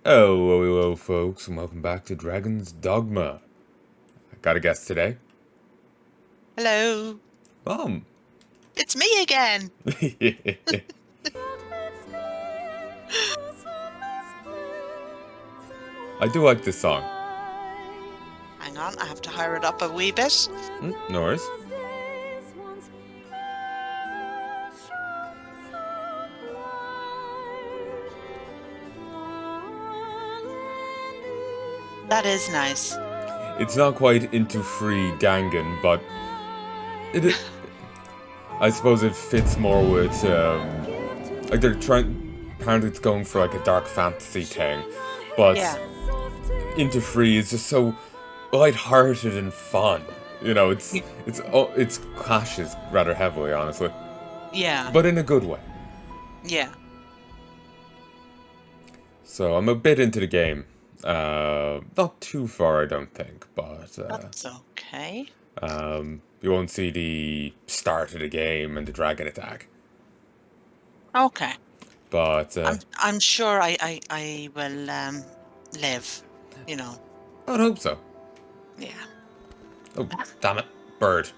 Oh, hello, folks, and welcome back to Dragon's Dogma. I got a guest today. Hello. Mom. It's me again. I do like this song. Hang on, I have to hire it up a wee bit. No worries. That is nice. It's not quite into free Gangan, but I suppose it fits more with, like they're apparently it's going for like a dark fantasy thing, but Yeah. into free is just so light-hearted and fun. You know, it's clashes rather heavily, honestly, Yeah. but in a good way. Yeah. So I'm a bit into the game. Not too far, I don't think, but That's okay. you won't see the start of the game and the dragon attack. Okay. But I'm sure I will live, you know. I'd hope so. Yeah. Oh, damn it, bird!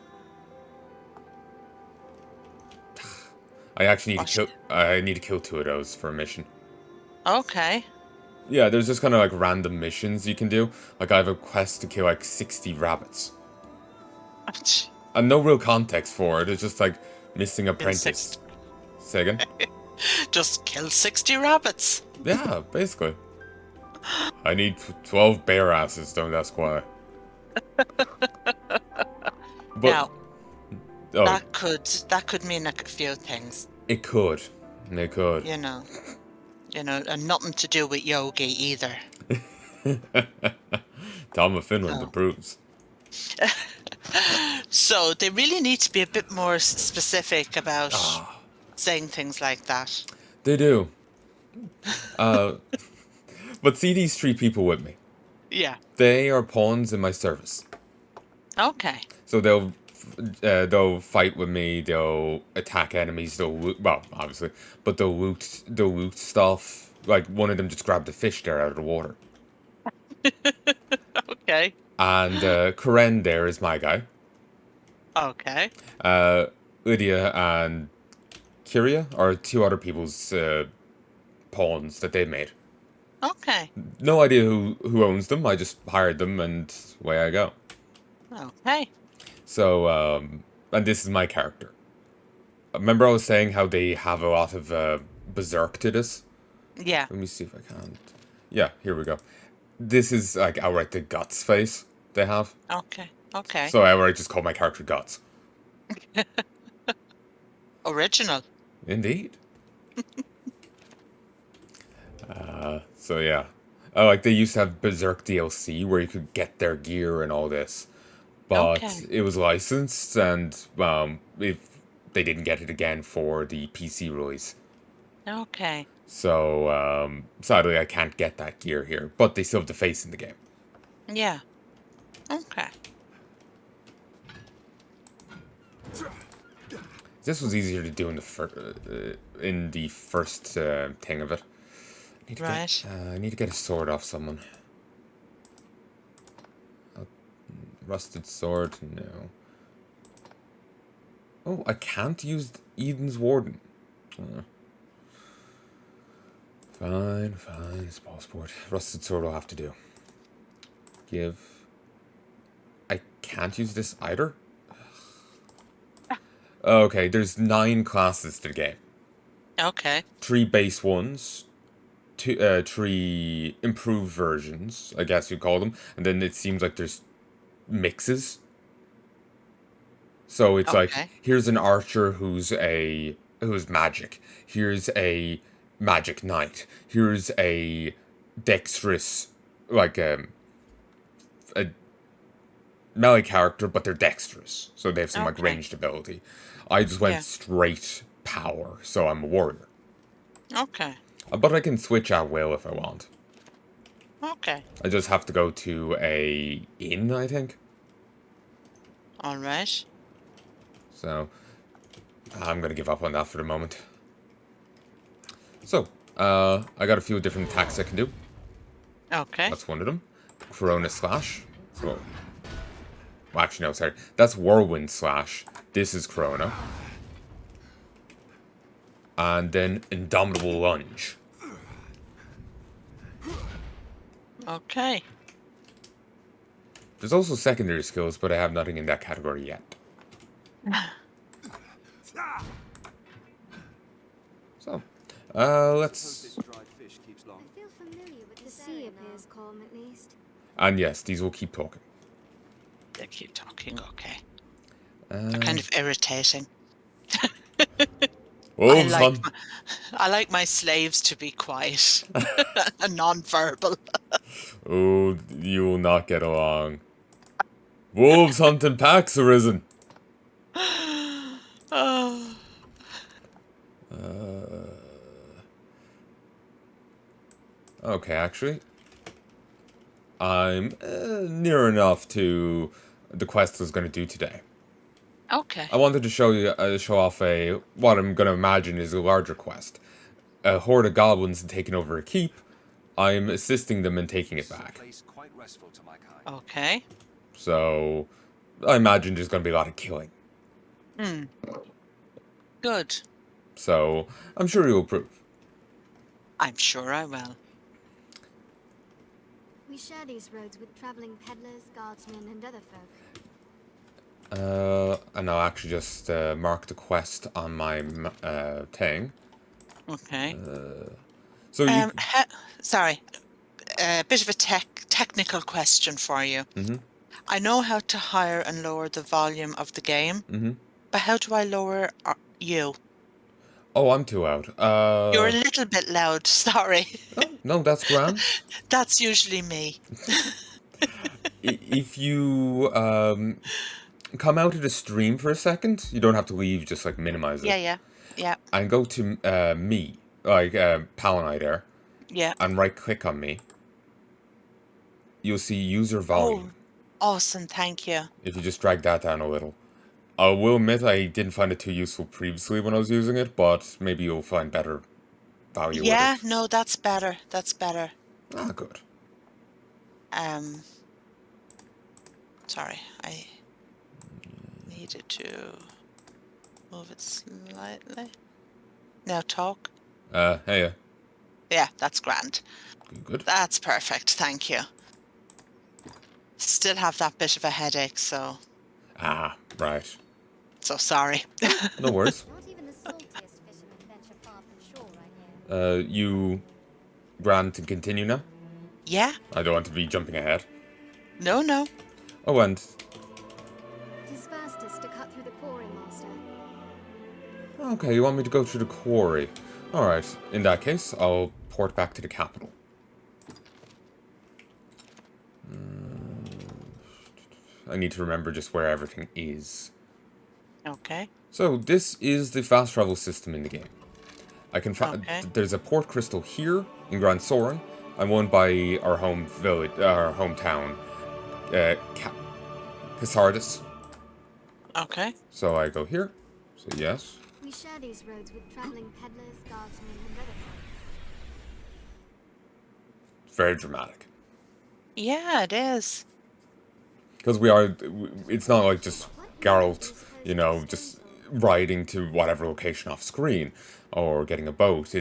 I actually need to kill. I need to kill two of those for a mission. Okay. Yeah, there's just kind of like random missions you can do. Like I have a quest to kill like 60 rabbits. And no real context for it. It's just like missing apprentice. Say again? Just kill 60 rabbits. Yeah, basically. I need 12 bear asses, don't ask why. But Now, oh, that could mean a few things. it could. It could. You know, and nothing to do with yogi either. Tom of Finland Oh. approves. So they really need to be a bit more specific about saying things like that. They do. But see these three people with me. Yeah. They are pawns in my service. Okay. So they'll fight with me. They'll attack enemies. They'll loot, well, obviously, but they'll loot stuff. Like one of them just grabbed a fish there out of the water. Okay. And Karen there is my guy. Okay. Lydia and Kyria are two other people's pawns that they made. Okay. No idea who owns them. I just hired them, and away I go. Okay. So, and this is my character. Remember I was saying how they have a lot of berserk to this? Yeah. Let me see if I can. Yeah, here we go. This is like outright the Guts face they have. Okay. Okay. So I outright just call my character Guts. Original. Indeed. So yeah. Like they used to have Berserk DLC where you could get their gear and all this. But it was licensed and if they didn't get it again for the PC release. Okay. So sadly I can't get that gear here. But they still have the face in the game. Yeah. Okay. This was easier to do in the first thing of it. I need to get a sword off someone. Rusted sword, no. Oh, I can't use Eden's Warden. Fine, it's passport. Rusted sword will have to do. Give. I can't use this either? Okay, there's 9 classes to the game. Okay. 3 base ones. 3 improved versions, I guess you'd call them. And then it seems like there's mixes. So it's like, here's an archer who's magic. Here's a magic knight. Here's a dexterous, like a melee character, but they're dexterous. So they have some like ranged ability. I just went straight power, so I'm a warrior. Okay. But I can switch at will if I want. Okay. I just have to go to a inn, I think. All right. So, I'm going to give up on that for the moment. So, I got a few different attacks I can do. Okay. That's one of them. Corona Slash. Well, actually, no, sorry. That's Whirlwind Slash. This is Corona. And then Indomitable Lunge. Okay. There's also secondary skills, but I have nothing in that category yet. So, let's... I feel familiar with the sea appears calm at least. And yes, these will keep talking. They keep talking, okay. They're kind of irritating. Wolves, hun! I like my slaves to be quiet and non-verbal. Oh, you will not get along. Wolves hunt in packs, Arisen! Oh. Okay, actually. I'm near enough to the quest I was going to do today. Okay. I wanted to show off what I'm going to imagine is a larger quest. A horde of goblins taking over a keep. I'm assisting them in taking it back. Okay. So, I imagine there's going to be a lot of killing. Good. So, I'm sure you'll approve. I'm sure I will. We share these roads with traveling peddlers, guardsmen, and other folk. And I'll actually just mark the quest on my thing. Okay. So you... Sorry. A bit of a technical question for you. Mm-hmm. I know how to higher and lower the volume of the game, but how do I lower you? Oh, I'm too loud. You're a little bit loud, sorry. Oh, no, that's grand. That's usually me. If you come out of the stream for a second, you don't have to leave, just like minimize it. Yeah. And go to me, like Palanai there. Yeah. And right click on me. You'll see user volume. Oh, awesome, thank you. If you just drag that down a little. I will admit I didn't find it too useful previously when I was using it, but maybe you'll find better value with it. Yeah, no, that's better. That's better. Ah, good. Sorry, I needed to move it slightly. Now talk. Heya. Yeah, that's grand. Good. That's perfect, thank you. Still have that bit of a headache, so... Ah, right. So sorry. No worries. Not even the saltiest fishermen venture far from shore, I hear. You grand to continue now? Yeah? I don't want to be jumping ahead. No. Oh, and... Tis fastest to cut through the quarry, master. Okay, you want me to go through the quarry. Alright, in that case, I'll port back to the capital. I need to remember just where everything is. Okay. So, this is the fast travel system in the game. I can Okay. There's a port crystal here in Grand Soren, and one by our home village, our hometown, Casardis. Okay. So I go here. So yes. We share these roads with traveling peddlers, guardsmen, and other folk. Very dramatic. Yeah, it is. Because it's not like just Geralt, just riding to whatever location off screen, or getting a boat.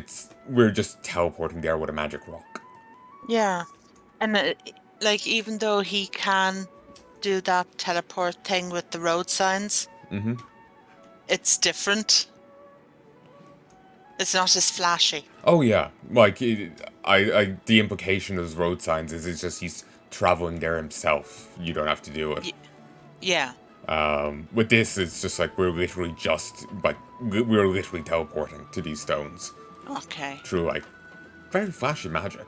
We're just teleporting there with a magic rock. Yeah. And even though he can do that teleport thing with the road signs, it's different. It's not as flashy. Oh yeah, like the implication of those road signs is it's just he's traveling there himself. You don't have to do it. Yeah. With this, it's just like we're literally teleporting to these stones. Okay. Through like very flashy magic.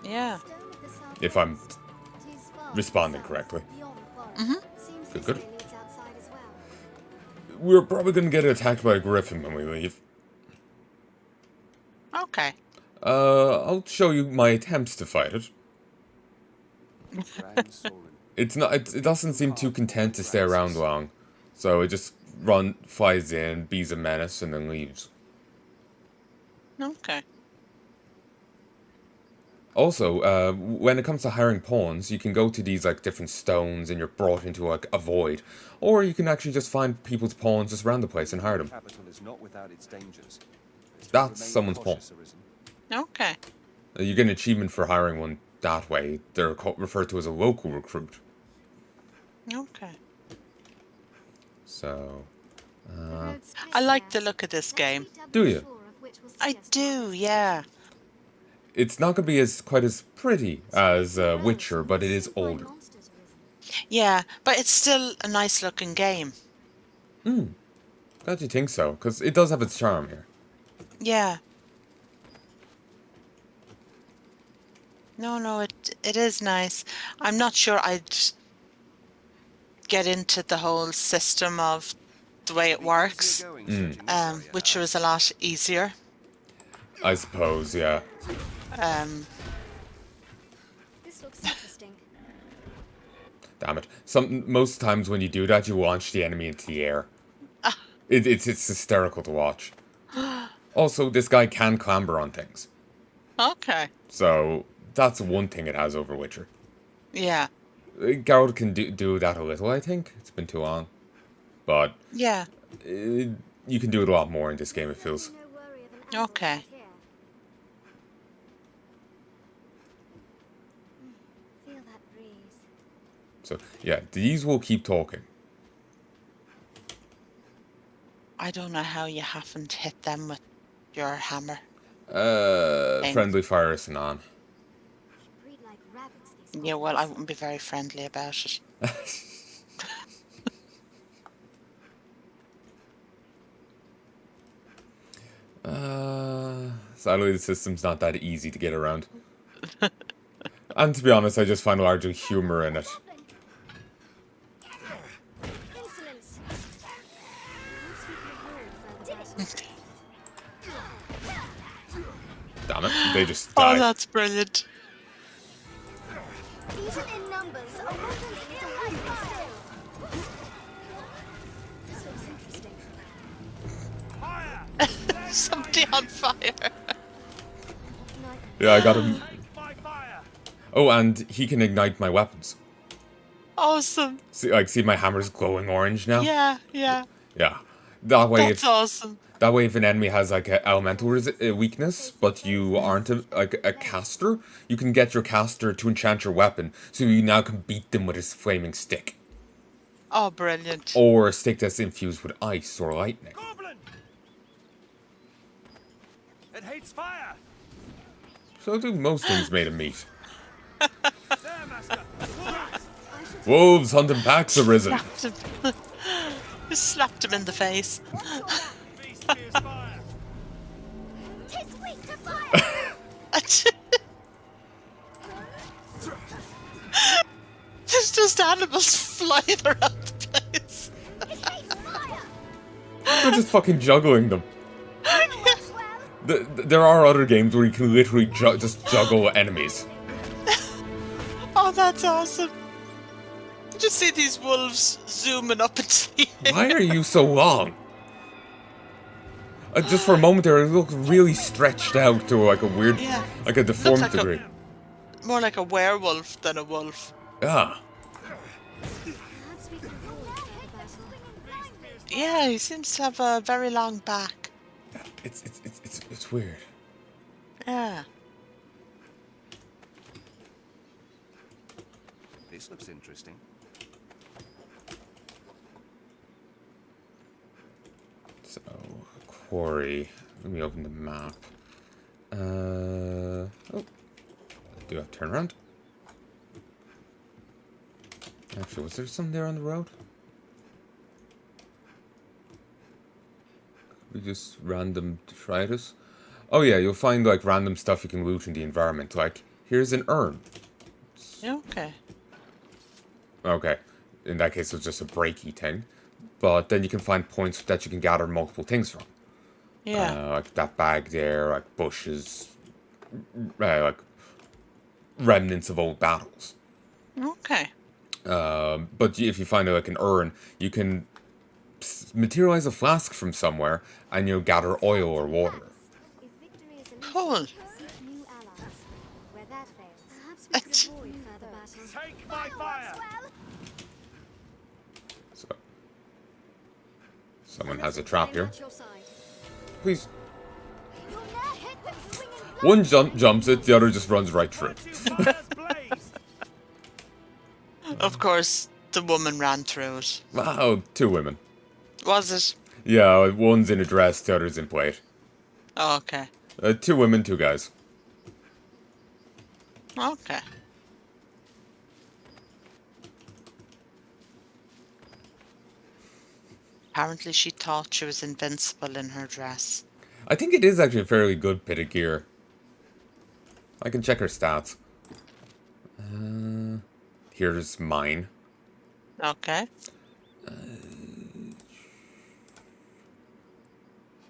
Yeah. If I'm responding correctly. Good. We're probably gonna get attacked by a griffin when we leave. Okay. I'll show you my attempts to fight it. It doesn't seem too content to stay around long, so it just flies in, bees a menace, and then leaves. Okay. Also, when it comes to hiring pawns, you can go to these like different stones and you're brought into like a void. Or you can actually just find people's pawns just around the place and hire them. Capital is not without its dangers. That's someone's pawn. Okay. You get an achievement for hiring one that way. They're referred to as a local recruit. Okay. So, I like the look of this game. do you? I do, yeah. It's not going to be quite as pretty as Witcher, but it is older. Yeah, but it's still a nice looking game. Glad you think so, because it does have its charm here. Yeah. No, it is nice. I'm not sure I'd get into the whole system of the way it works. Witcher is a lot easier. I suppose, yeah. This looks interesting. Damn it. Most times when you do that, you launch the enemy into the air. It's hysterical to watch. Also, this guy can clamber on things. Okay. So, that's one thing it has over Witcher. Yeah. Geralt can do that a little, I think. It's been too long. But, Yeah. you can do it a lot more in this game, it feels. Okay. Feel that breeze. So, yeah, these will keep talking. I don't know how you haven't hit them with your hammer. Friendly fire is on. Breed like rabbits, these Yeah, well, I goblins. wouldn't be very friendly about it. Sadly, the system's not that easy to get around. And to be honest, I just find largely humor in it. Insolence. Perhaps we can avoid further battle. Damn it, they just Oh, die. that's brilliant. Even in numbers, a weapon is a weapon still. This looks interesting. Somebody on fire. Yeah, I got him. Oh, and he can ignite my weapons. Awesome. See my hammer's glowing orange now? Yeah, yeah. Yeah. That way, That's awesome. That way, if an enemy has like an elemental weakness, but you aren't a caster, you can get your caster to enchant your weapon, so you now can beat them with his flaming stick. Oh, brilliant. Or a stick that's infused with ice or lightning. Goblin! It hates fire! So do most things made of meat. There, master! Wolves hunting packs arisen. Slapped him. Just slapped him in the face. Beast fears fire! Tis weak to fire. There's just animals flying around the place. It hates fire. They're just fucking juggling them. Works well. There are other games where you can literally just juggle enemies. Oh, that's awesome. Just see these wolves zooming up into the air. Why are you so long? Just for a moment there, it looked really stretched out to like a weird, Yeah. like a deformed Looks like degree. More like a werewolf than a wolf. Yeah. Perhaps we can avoid further battle. Yeah, he seems to have a very long back. It's weird. Yeah. This looks interesting. So, Quarry. Let me open the map. Oh. I do have to turn around. Actually, was there some there on the road? We just random try this. Oh yeah, you'll find like random stuff you can loot in the environment. Like, here's an urn. Okay. Okay. In that case, it's just a breaky thing. But then you can find points that you can gather multiple things from. Yeah. Like that bag there, like bushes, like remnants of old battles. Okay. But if you find like an urn, you can materialize a flask from somewhere, and you'll gather oil or water. If victory is an Cool. seek new allies. Where that Perhaps we could avoid further battle. Take my fire! So, someone has a trap here. Please. One jumps it, the other just runs right through. Let your fires blaze! Of course, the woman ran through it. Wow, 2 women. Was it? Yeah, one's in a dress, the other's in plate. Oh, okay. 2 women, 2 guys. Okay. Apparently she thought she was invincible in her dress. I think it is actually a fairly good bit of gear. I can check her stats. Here's mine. Okay.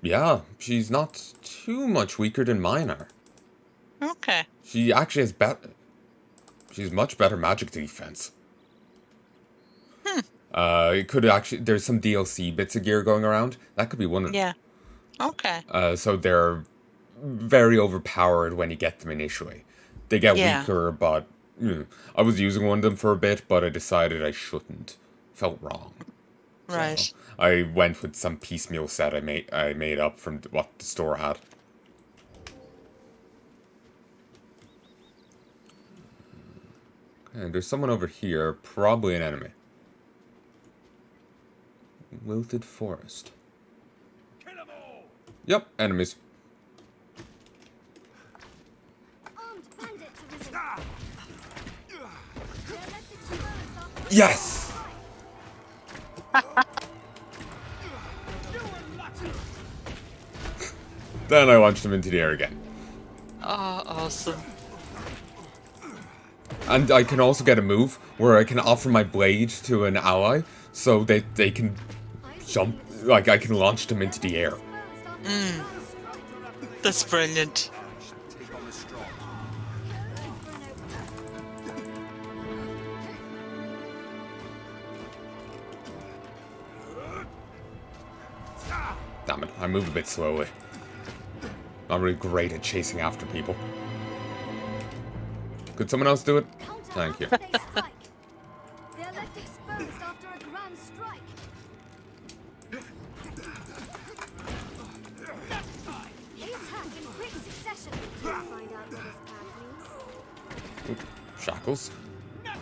Yeah, she's not too much weaker than mine are. Okay. She actually has she's much better magic defense. It could actually... There's some DLC bits of gear going around. That could be one of them. Yeah. Okay. So they're very overpowered when you get them initially. They get Yeah. weaker, but... I was using one of them for a bit, but I decided I shouldn't. Felt wrong. Right. So I went with some piecemeal set I made up from what the store had. Okay, there's someone over here, probably an enemy. Wilted forest. Kill 'em all! Yep, enemies. Armed bandits arisen. Ah! They're left exposed after Yes! You were lucky! Then I launched them into the air again. Oh, awesome. And I can also get a move where I can offer my blade to an ally, so they can jump, like I can launch them into the air. That's brilliant. Take on the strong. Damn it, I move a bit slowly. Not really great at chasing after people. Could someone else do it? Thank you. They're left exposed after a grand strike. They attack in quick succession. Find out where this path leads. Ooh, shackles. They're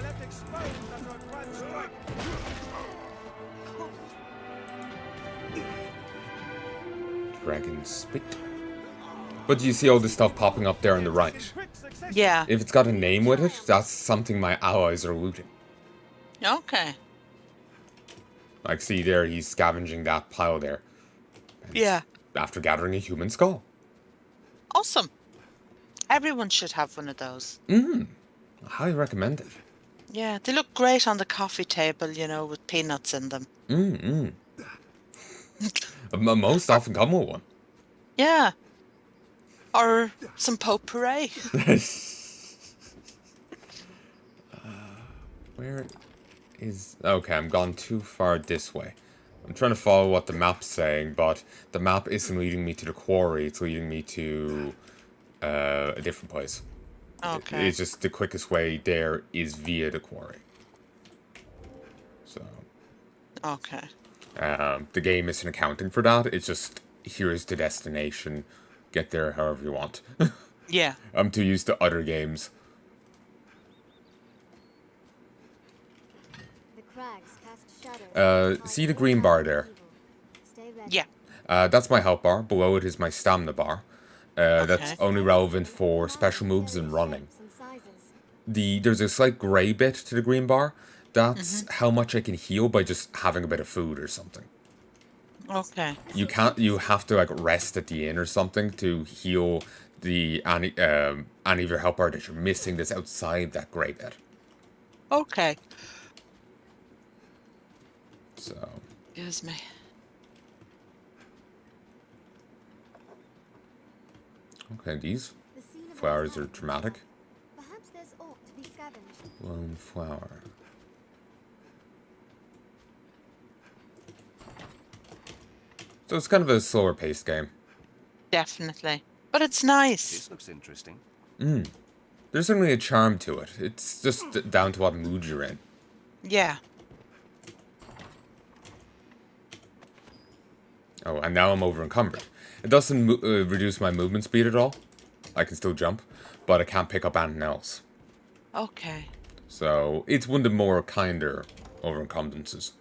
left exposed under a grand strike. Dragon spit. But you see all this stuff popping up there on the right. Quick succession. Yeah. If it's got a name with it, that's something my allies are looting. Okay. Like, see there, he's scavenging that pile there. Yeah. After gathering a human skull. Awesome. Everyone should have one of those. I highly recommend it. Yeah, they look great on the coffee table, you know, with peanuts in them. Most often come with one. Yeah. Or some potpourri. Where is... Okay, I'm gone too far this way. I'm trying to follow what the map's saying, but the map isn't leading me to the quarry. It's leading me to a different place. Okay. It's just the quickest way there is via the quarry. So... Okay. the game isn't accounting for that. It's just, here's the destination. Get there however you want. Yeah. I'm too used to other games. The crags cast shadows. See the green bar there? Stay ready. Yeah. That's my health bar. Below it is my stamina bar. That's Okay. only relevant for special moves and running. Some sizes. There's a slight grey bit to the green bar. That's how much I can heal by just having a bit of food or something. Okay. You have to like rest at the inn or something to heal any of your health bar that you're missing that's outside that grey bit. Okay. So Excuse me. okay, these The scene of flowers are attack. dramatic. Perhaps there's aught to be scavenged. Lone flower. So it's kind of a slower paced game. Definitely. But it's nice. This looks interesting. There's certainly a charm to it. It's just down to what mood you're in. Yeah. Oh, and now I'm over encumbered. It doesn't reduce my movement speed at all. I can still jump, but I can't pick up anything else. Okay. So it's one of the more kinder over encumbrances.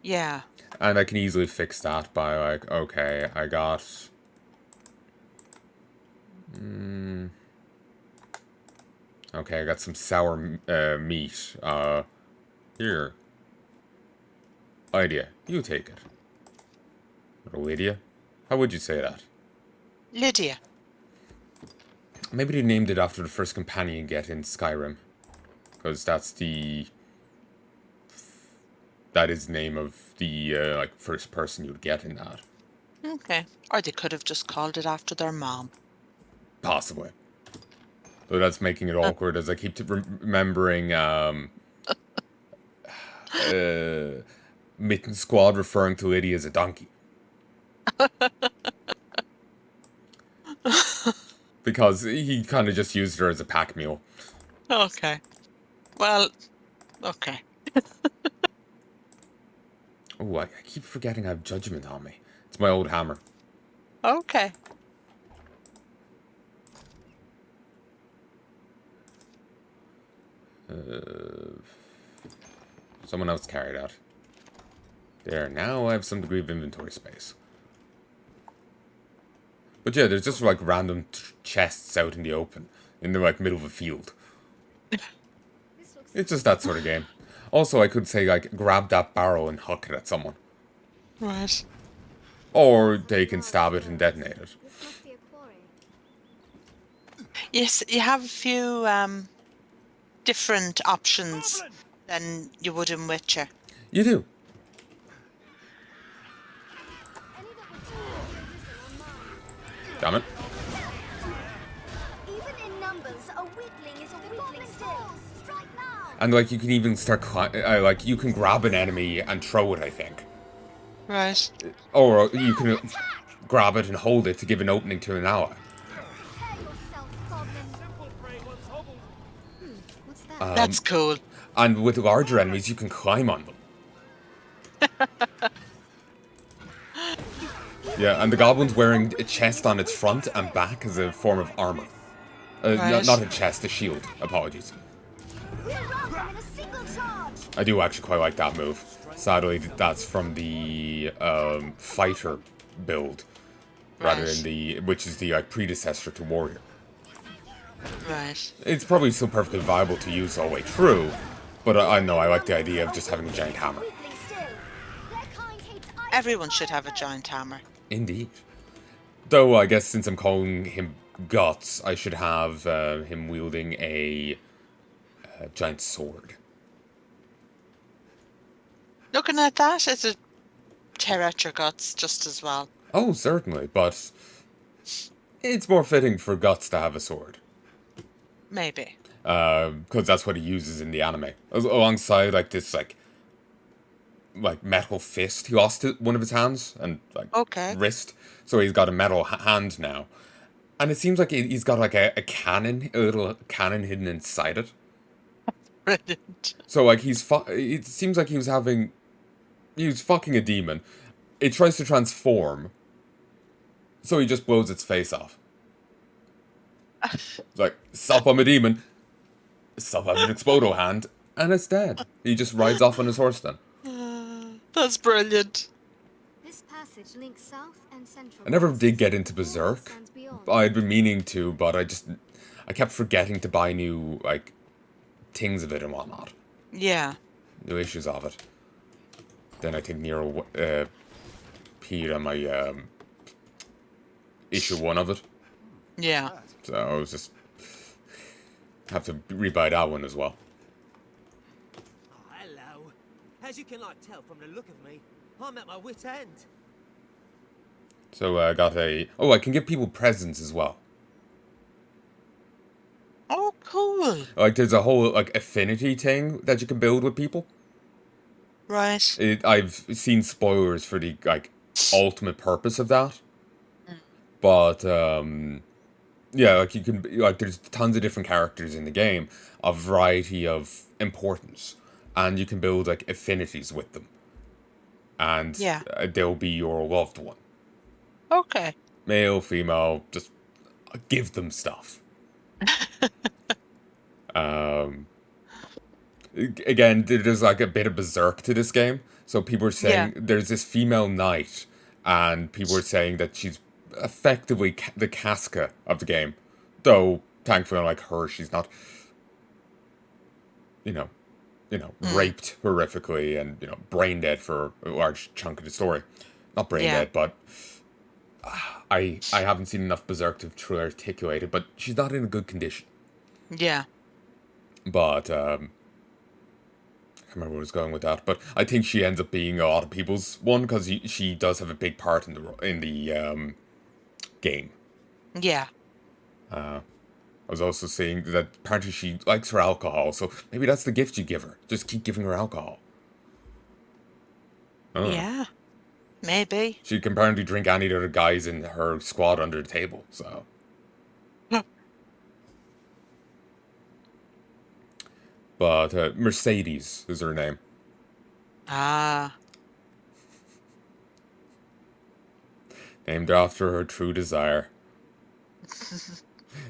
Yeah. And I can easily fix that by like, okay, I got... okay, I got some sour meat. Here. Idea, you take it. Or Lydia? How would you say that? Lydia. Maybe they named it after the first companion you get in Skyrim. Because that's the... that is the name of the, like, first person you'd get in that. Okay. Or they could have just called it after their mom. Possibly. So that's making it awkward as I keep remembering, Mitten Squad referring to Lydia as a donkey. Because he kind of just used her as a pack mule. Okay. Well, okay. Oh, I keep forgetting I have judgment on me. It's my old hammer. Okay. Someone else carried out. There, now I have some degree of inventory space. But yeah, there's just like random chests out in the open, in the like middle of a field. It's just that sort of game. Also, I could say like grab that barrel and huck it at someone. Right. Or they can stab it and detonate it. This must be a quarry. Yes, you have a few different options than you would in Witcher. You do. Any that would take Arisen or mine. Damn it. Even in numbers, a weakling is a weakling still. Strike now. And like you can even start like you can grab an enemy and throw it, I think. Right. Or you can grab it and hold it to give an opening to an ally. Prepare yourself, goblin. Simple prey once hobbled. What's that? That's cool. And with larger enemies, you can climb on them. Yeah, and the goblin's wearing a chest on its front and back as a form of armor. Right. Not a chest, a shield. Apologies. We'll rout them in a single charge. I do actually quite like that move. Sadly, that's from the fighter build, rather Right. than the which is the like predecessor to warrior. Right. It's probably still perfectly viable to use all the way through, but I know I like the idea of just having a giant hammer. Weakling still. Their kind hates ice Everyone and should have a fire. giant hammer. Indeed. Though I guess since I'm calling him Guts, I should have him wielding a giant sword. Looking at that, it'd tear out your guts just as well. Oh, certainly, but it's more fitting for Guts to have a sword. Maybe. Because that's what he uses in the anime. Alongside, like, this, like metal fist. He lost one of his hands and, like, Okay. wrist. So he's got a metal hand now. And it seems like he's got, like, a cannon, a little cannon hidden inside it. Brilliant. So, like, it seems like he was fucking a demon. It tries to transform. So he just blows its face off. It's like, sup, I'm a demon. Sup, I have an Explodo hand. And it's dead. He just rides off on his horse then. That's brilliant. This passage links south and central. I never did passes. get into All Berserk. stands beyond. I'd been meaning to, but I kept forgetting to buy new, like, things of it and whatnot. Yeah. New issues of it. Then I think Nero peed on my issue 1 of it. Yeah. So I was just have to rebuy that one as well. Oh, hello. As you can like tell from the look of me, I'm at my wit's end. So I got I can give people presents as well. Oh, cool. Like there's a whole like affinity thing that you can build with people. Right. I've seen spoilers for the like ultimate purpose of that. But yeah, like you can like there's tons of different characters in the game, a variety of importance, and you can build like affinities with them, and Yeah. they'll be your loved one, Okay. male, female. Just give them stuff. Um, Again, there's like a bit of berserk to this game. So people are Yeah. saying there's this female knight, and people are saying that she's effectively the Casca of the game. Though, thankfully, unlike her, she's not, you know, Mm. raped horrifically and brain dead for a large chunk of the story. Not brain Yeah. dead, but I haven't seen enough berserk to truly articulate it. But she's not in a good condition. Yeah. But I can't remember where I was going with that, but I think she ends up being a lot of people's one because she does have a big part in the game. Yeah. I was also seeing that apparently she likes her alcohol, so maybe that's the gift you give her. Just keep giving her alcohol. Oh. Yeah. Maybe. She can apparently drink any of the other guys in her squad under the table, so. But Mercedes is her name. Ah. Named after her true desire.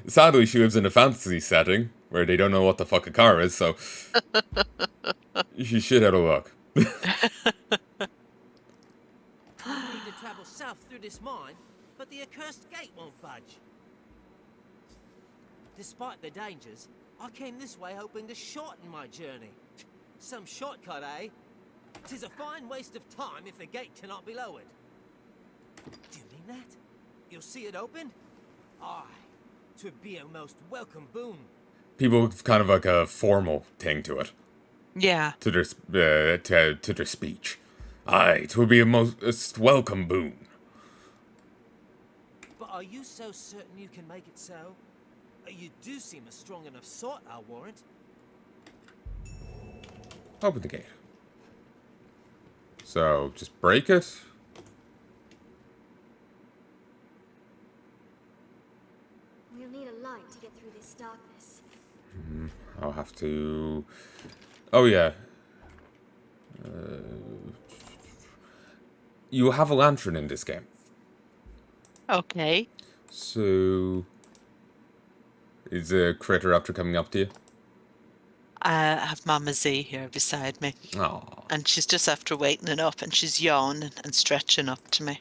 Sadly, she lives in a fantasy setting where they don't know what the fuck a car is, so she should have a look. We need to travel south through this mine, but the accursed gate won't budge. Despite the dangers, I came this way hoping to shorten my journey. Some shortcut, eh? 'Tis a fine waste of time if the gate cannot be lowered. Do you mean that? You'll see it open? Aye, 'twould be a most welcome boon. People have kind of like a formal thing to it, Yeah. to their speech. Aye, it would be a most welcome boon. But are you so certain you can make it so? You do seem a strong enough sort, I'll warrant. Open the gate. So, just break it. We'll need a light to get through this darkness. I'll have to... Oh, yeah. You have a lantern in this game. Okay. So... Is a critter after coming up to you? I have Mama Z here beside me. Aw. And she's just after wakening up and she's yawning and stretching up to me.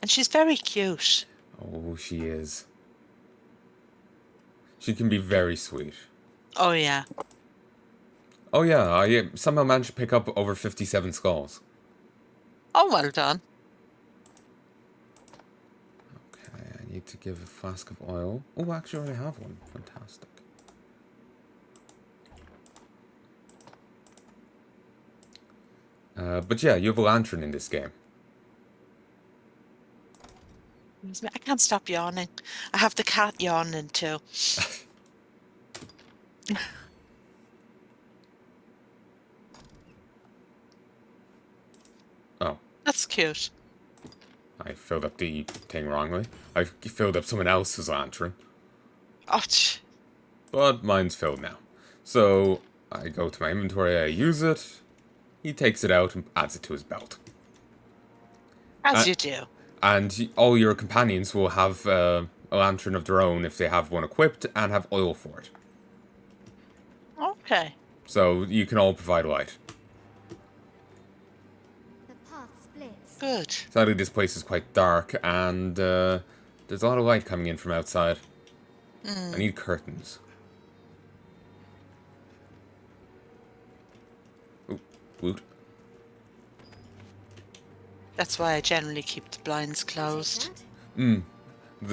And she's very cute. Oh, she is. She can be very sweet. Oh, yeah. Oh, yeah, I somehow managed to pick up over 57 skulls. Oh, well done. Okay, I need to give a flask of oil. Oh, actually, I already have one. Fantastic. But yeah, you have a lantern in this game. I can't stop yawning. I have the cat yawning too. Oh. That's cute. I filled up the thing wrongly. I filled up someone else's lantern. Ouch. But mine's filled now. So, I go to my inventory, I use it. He takes it out and adds it to his belt. As you do. And all your companions will have a lantern of their own if they have one equipped and have oil for it. Okay. So you can all provide light. The path splits. Good. Sadly, this place is quite dark and there's a lot of light coming in from outside. I need curtains. Ooh, woot. That's why I generally keep the blinds closed.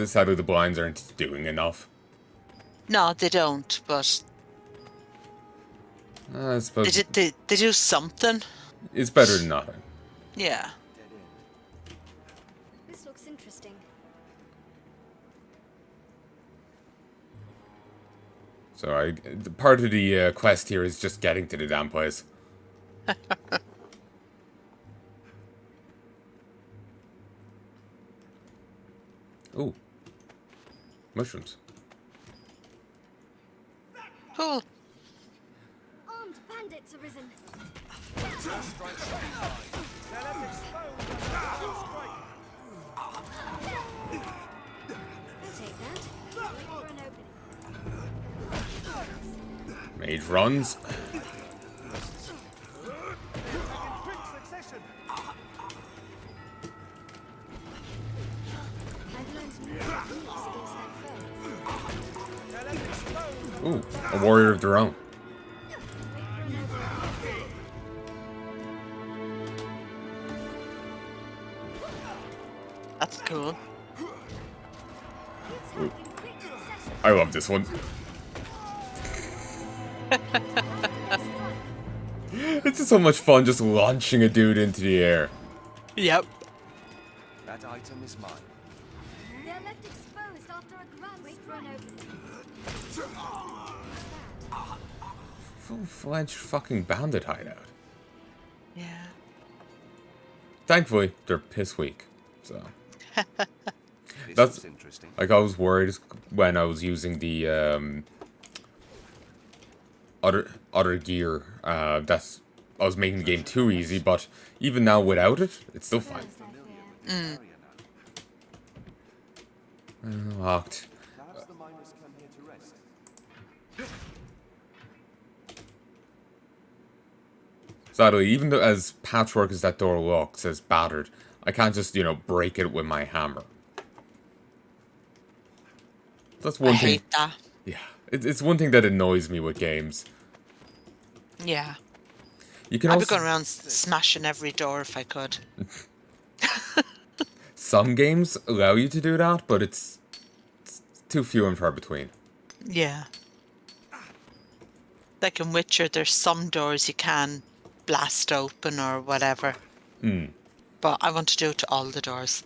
Sadly, the blinds aren't doing enough. No, they don't, but I suppose they do something. it's better than nothing. Yeah. This looks interesting. So part of the quest here is just getting to the damn place. Oh, Mushrooms. Cool. Armed bandits arisen. Now let's expose I'll take that. Wait for an opening. Mage runs. in quick succession. I've learned new techniques against that foe. Now let's expose Ooh, a warrior of their own. Wait for an opening. That's cool. Attack in quick succession. I love this one. It's just so much fun just launching a dude into the air. Yep. That item is mine. They're left exposed after a grand wait for an opening. Full-fledged fucking bandit hideout. Yeah. Thankfully, they're piss weak. So This That's- is interesting. like I was worried when I was using the other gear. That I was making the game too easy, but even now without it, it's still fine. Locked. Perhaps the miners come here to rest. Sadly, even though as patchwork as that door looks, as battered, I can't just, break it with my hammer. That's I one thing. hate that. Yeah, it's one thing that annoys me with games. Yeah. You can I'd be also going around smashing every door if I could. some games allow you to do that, but it's too few and far between. Yeah. Like in Witcher, there's some doors you can blast open or whatever. But I want to do it to all the doors.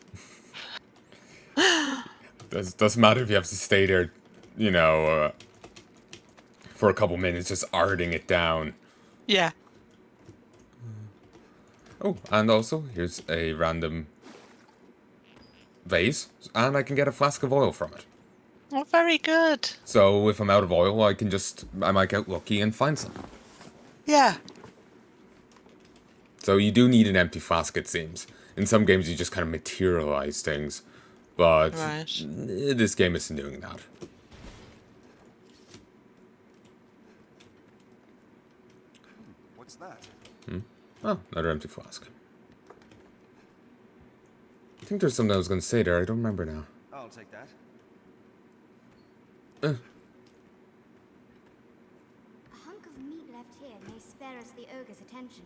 Doesn't matter if you have to stay there, for a couple minutes just arting it down. Yeah. Oh, and also, here's a random vase, and I can get a flask of oil from it. Oh, very good. So if I'm out of oil, I might get lucky and find some. Yeah. So you do need an empty flask, it seems. In some games, you just kind of materialize things, but Right. this game isn't doing that. What's that? Oh, another empty flask. I think there's something I was going to say there. I don't remember now. I'll take that. A hunk of meat left here may spare us the ogre's attention.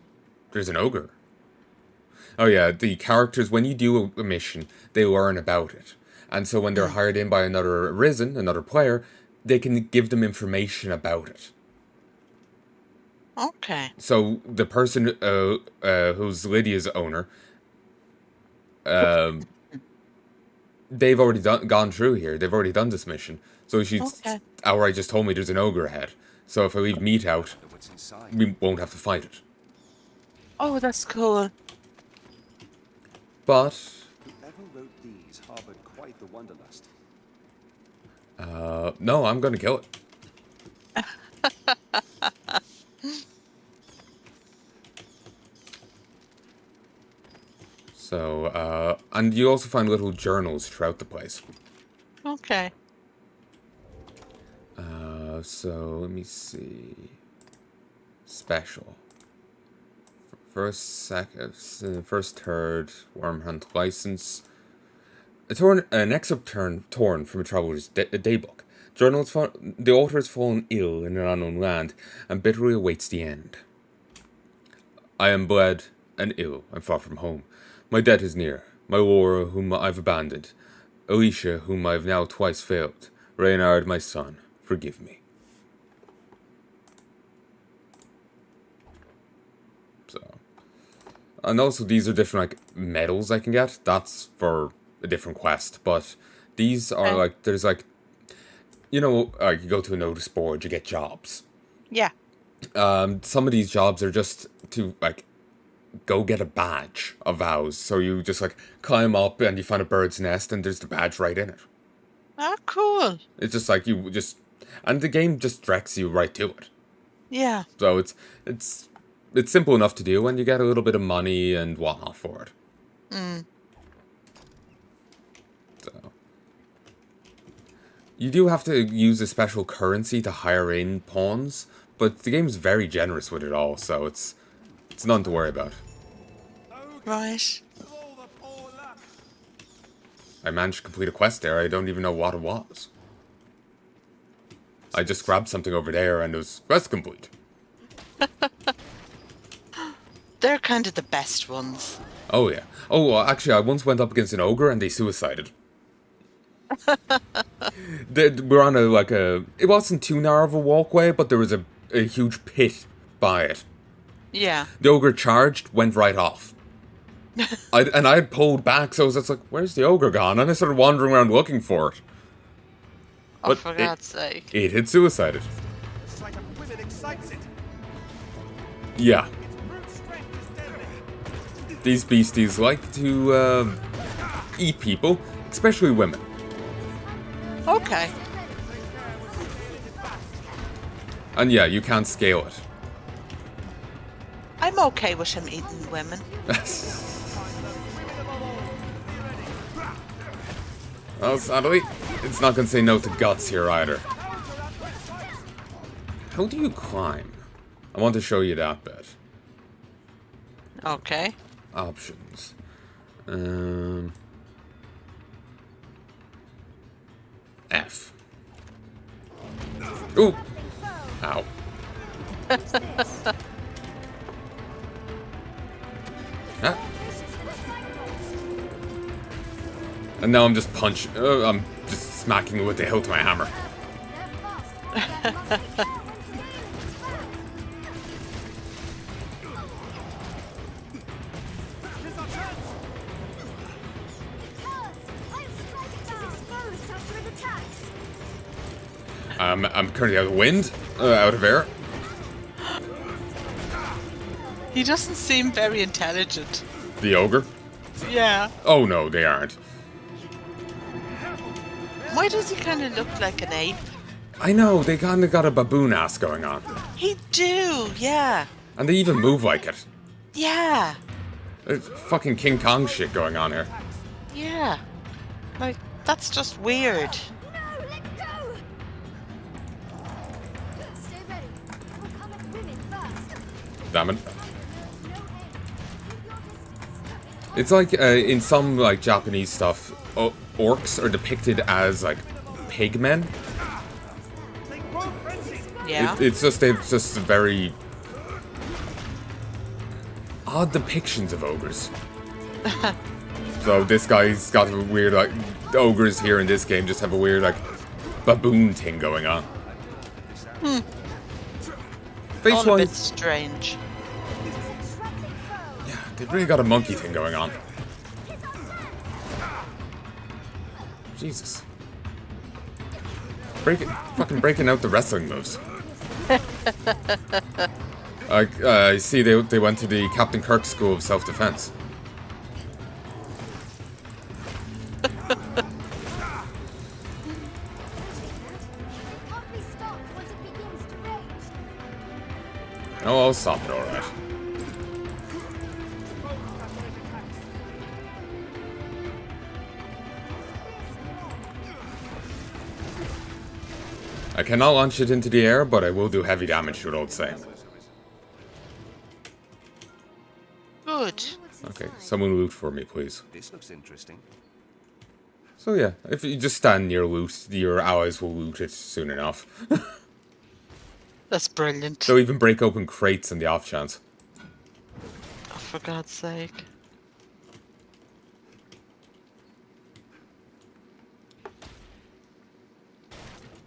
There's an ogre. Oh yeah, the characters, when you do a mission, they learn about it. And so when they're hired in by another Arisen, another player, they can give them information about it. Okay. So the person who's Lydia's owner, they've already gone through here. They've already done this mission. So she's Okay. outright just told me there's an ogre ahead. So if I leave meat out, Look what's inside. we won't have to fight it. Oh, that's cool. But Whoever wrote these harbored quite the wanderlust. no, I'm gonna kill it. So, and you also find little journals throughout the place. Okay. So let me see. Special. First, second, first, third, Worm Hunt license. An excerpt torn from a traveler's daybook. Journals the author has fallen ill in an unknown land and bitterly awaits the end. I am bled and ill and far from home. My death is near. My Laura, whom I've abandoned. Alicia, whom I've now twice failed. Reynard, my son, forgive me. So, and also these are different medals I can get. That's for a different quest, but these are there's you go to a notice board, you get jobs. Yeah. Some of these jobs are just to go get a badge of vows. So you just climb up and you find a bird's nest and there's the badge right in it. Oh, cool. It's just like you just, and the game just directs you right to it. Yeah. So it's simple enough to do, and you get a little bit of money and whatnot for it. So you do have to use a special currency to hire in pawns, but the game's very generous with it all, so it's nothing to worry about. Right. Of all the poor luck. I managed to complete a quest there. I don't even know what it was. I just grabbed something over there, and it was quest complete. They're kind of the best ones. Oh, yeah. Oh, well, actually, I once went up against an ogre, and they suicided. We're on it wasn't too narrow of a walkway, but there was a huge pit by it. Yeah. The ogre charged, went right off. I had pulled back, so I was just like, where's the ogre gone? And I started wandering around looking for it. Oh, But for God's sake. It had suicided. The sight of women excites it. Yeah. Its brute strength is deadly. These beasties like to eat people, especially women. Okay. And yeah, you can't scale it. I'm okay with him eating women. Well, sadly, it's not going to say no to guts here either. How do you climb? I want to show you that bit. Okay. Options. F. Ooh! Ow. Ah. And now I'm just I'm just smacking it with the hilt of my hammer. I'm currently out of wind, out of air. He doesn't seem very intelligent. The ogre? Yeah. Oh no, they aren't. Why does he kind of look like an ape? I know, they kind of got a baboon ass going on. He do, yeah. And they even move like it. Yeah. There's fucking King Kong shit going on here. Yeah. Like, that's just weird. No, let go! Stay ready. We'll come at women first. Damn it. No aim. Keep your distance. It's like, in some, like, Japanese stuff, orcs are depicted as, like, pigmen. They grow frenzied. Yeah. It's just very odd depictions of ogres. So this guy's got a weird, like, the ogres here in this game just have a weird, like, baboon thing going on. All a bit Face-wise, strange. yeah, they've really got a monkey thing going on. Jesus. Fucking breaking out the wrestling moves. I see they went to the Captain Kirk School of Self-Defense. Can't be stopped once it begins to rage. Oh, I'll stop it alright. I cannot launch it into the air, but I will do heavy damage to it all the same. Good. Okay, someone loot for me, please. This looks interesting. So yeah, if you just stand near loot, your allies will loot it soon enough. That's brilliant. They'll even break open crates on the off chance. Oh, for God's sake.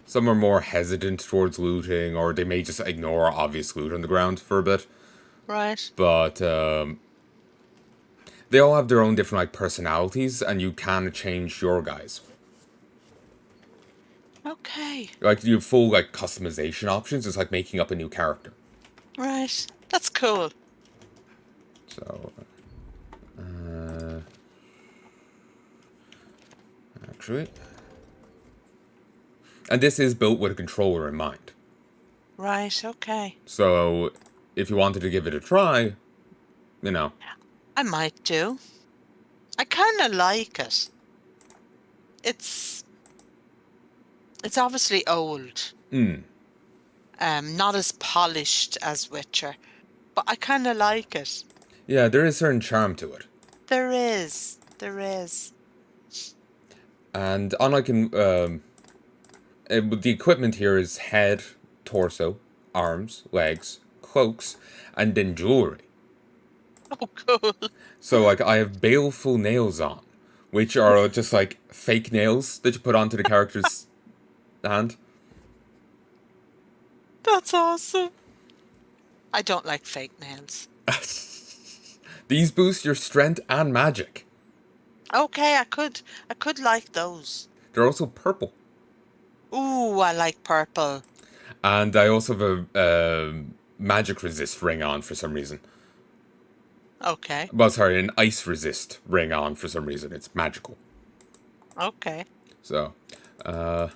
Some are more hesitant towards looting, or they may just ignore obvious loot on the ground for a bit. Right. But they all have their own different like personalities, and you can change your guys. Okay. Like you have full like customization options. It's like making up a new character. Right. That's cool. So, actually, And this is built with a controller in mind. Right, okay. So, if you wanted to give it a try, you know. I might do. I kind of like it. It's obviously old. Not as polished as Witcher, but I kind of like it. Yeah, there is a certain charm to it. There is. There is. And unlike in, the equipment here is head, torso, arms, legs, cloaks, and then jewelry. Oh, cool. So, like, I have baleful nails on, which are just, like, fake nails that you put onto the character's hand. That's awesome. I don't like fake nails. These boost your strength and magic. Okay, I could like those. They're also purple. Ooh, I like purple. And I also have a magic resist ring on for some reason. Okay. Well, sorry, an ice resist ring on for some reason. It's magical. Okay. So, and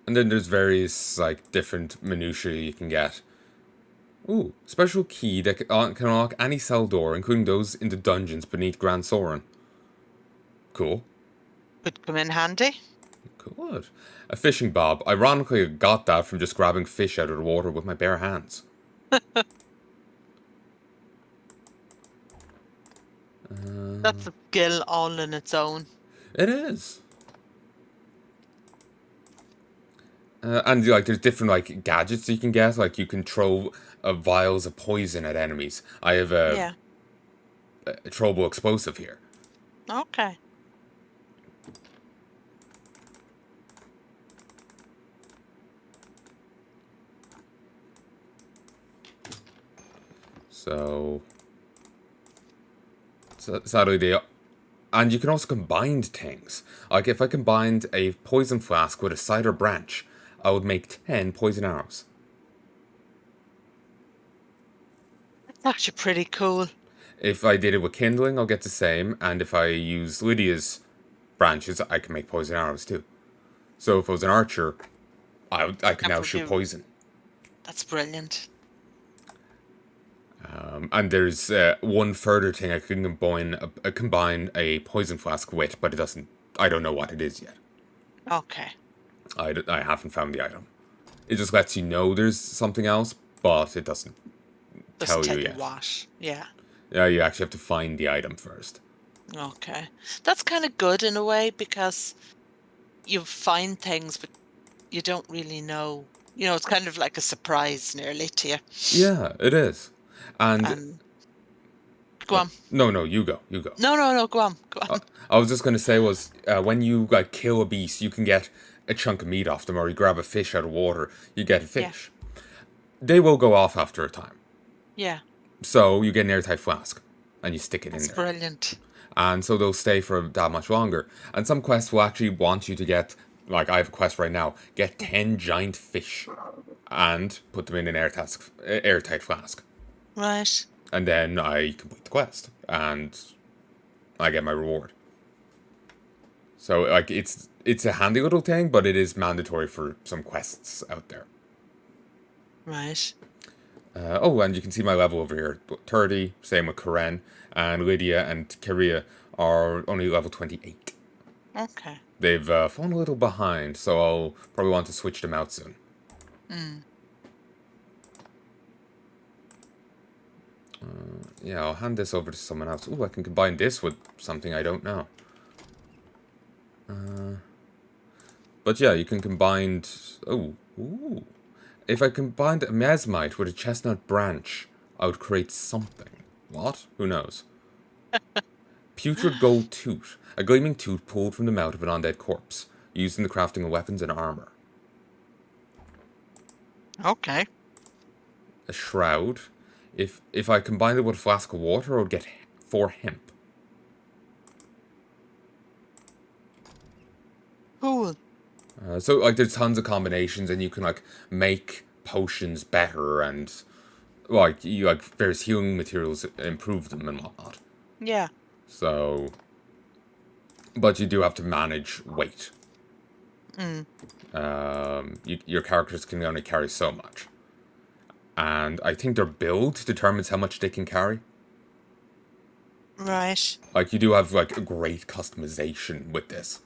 then there's various, like, different minutiae you can get. Ooh, special key that can unlock any cell door, including those in the dungeons beneath Grand Soren. Cool. Could come in handy. Good. A fishing bob. Ironically, I got that from just grabbing fish out of the water with my bare hands. That's a skill all in its own. It is. And, like, there's different, like, gadgets you can get. Like, you can throw vials of poison at enemies. I have a throwable explosive here. Okay. So, sadly, and you can also combine things. Like, if I combined a poison flask with a cider branch, I would make 10 poison arrows. That's actually pretty cool. If I did it with kindling, I'll get the same. And if I use Lydia's branches, I can make poison arrows too. So if I was an archer, I can now shoot poison. That's brilliant. And there's one further thing I can combine a poison flask with, but it doesn't. I don't know what it is yet. Okay. I haven't found the item. It just lets you know there's something else, but it doesn't tell you yet. What? Yeah. Yeah, you actually have to find the item first. Okay. That's kind of good in a way because you find things, but you don't really know. You know, it's kind of like a surprise nearly to you. Yeah, it is. And go on. No, you go. No, go on. I was just going to say when you like kill a beast, you can get a chunk of meat off them, or you grab a fish out of water, you get a fish. Yeah. They will go off after a time. Yeah. So you get an airtight flask, and you stick it in there. That's brilliant. And so they'll stay for that much longer. And some quests will actually want you to get, like I have a quest right now, get 10 giant fish, and put them in an airtight flask. Right. And then I complete the quest, and I get my reward. So, like, it's a handy little thing, but it is mandatory for some quests out there. Right. And you can see my level over here, 30, same with Karen, and Lydia and Karia are only level 28. Okay. They've fallen a little behind, so I'll probably want to switch them out soon. Yeah, I'll hand this over to someone else. Ooh, I can combine this with something I don't know. But yeah, you can combine... ooh. If I combined a mesmite with a chestnut branch, I would create something. What? Who knows? Putrid gold tooth. A gleaming tooth pulled from the mouth of an undead corpse, used in the crafting of weapons and armor. Okay. A shroud. If I combined it with a flask of water, I would get 4 hemp. Cool. So, like, there's tons of combinations, and you can, like, make potions better, and, like, various healing materials improve them and whatnot. Yeah. So, but you do have to manage weight. Your characters can only carry so much. And I think their build determines how much they can carry. Right. Like, you do have, like, a great customization with this.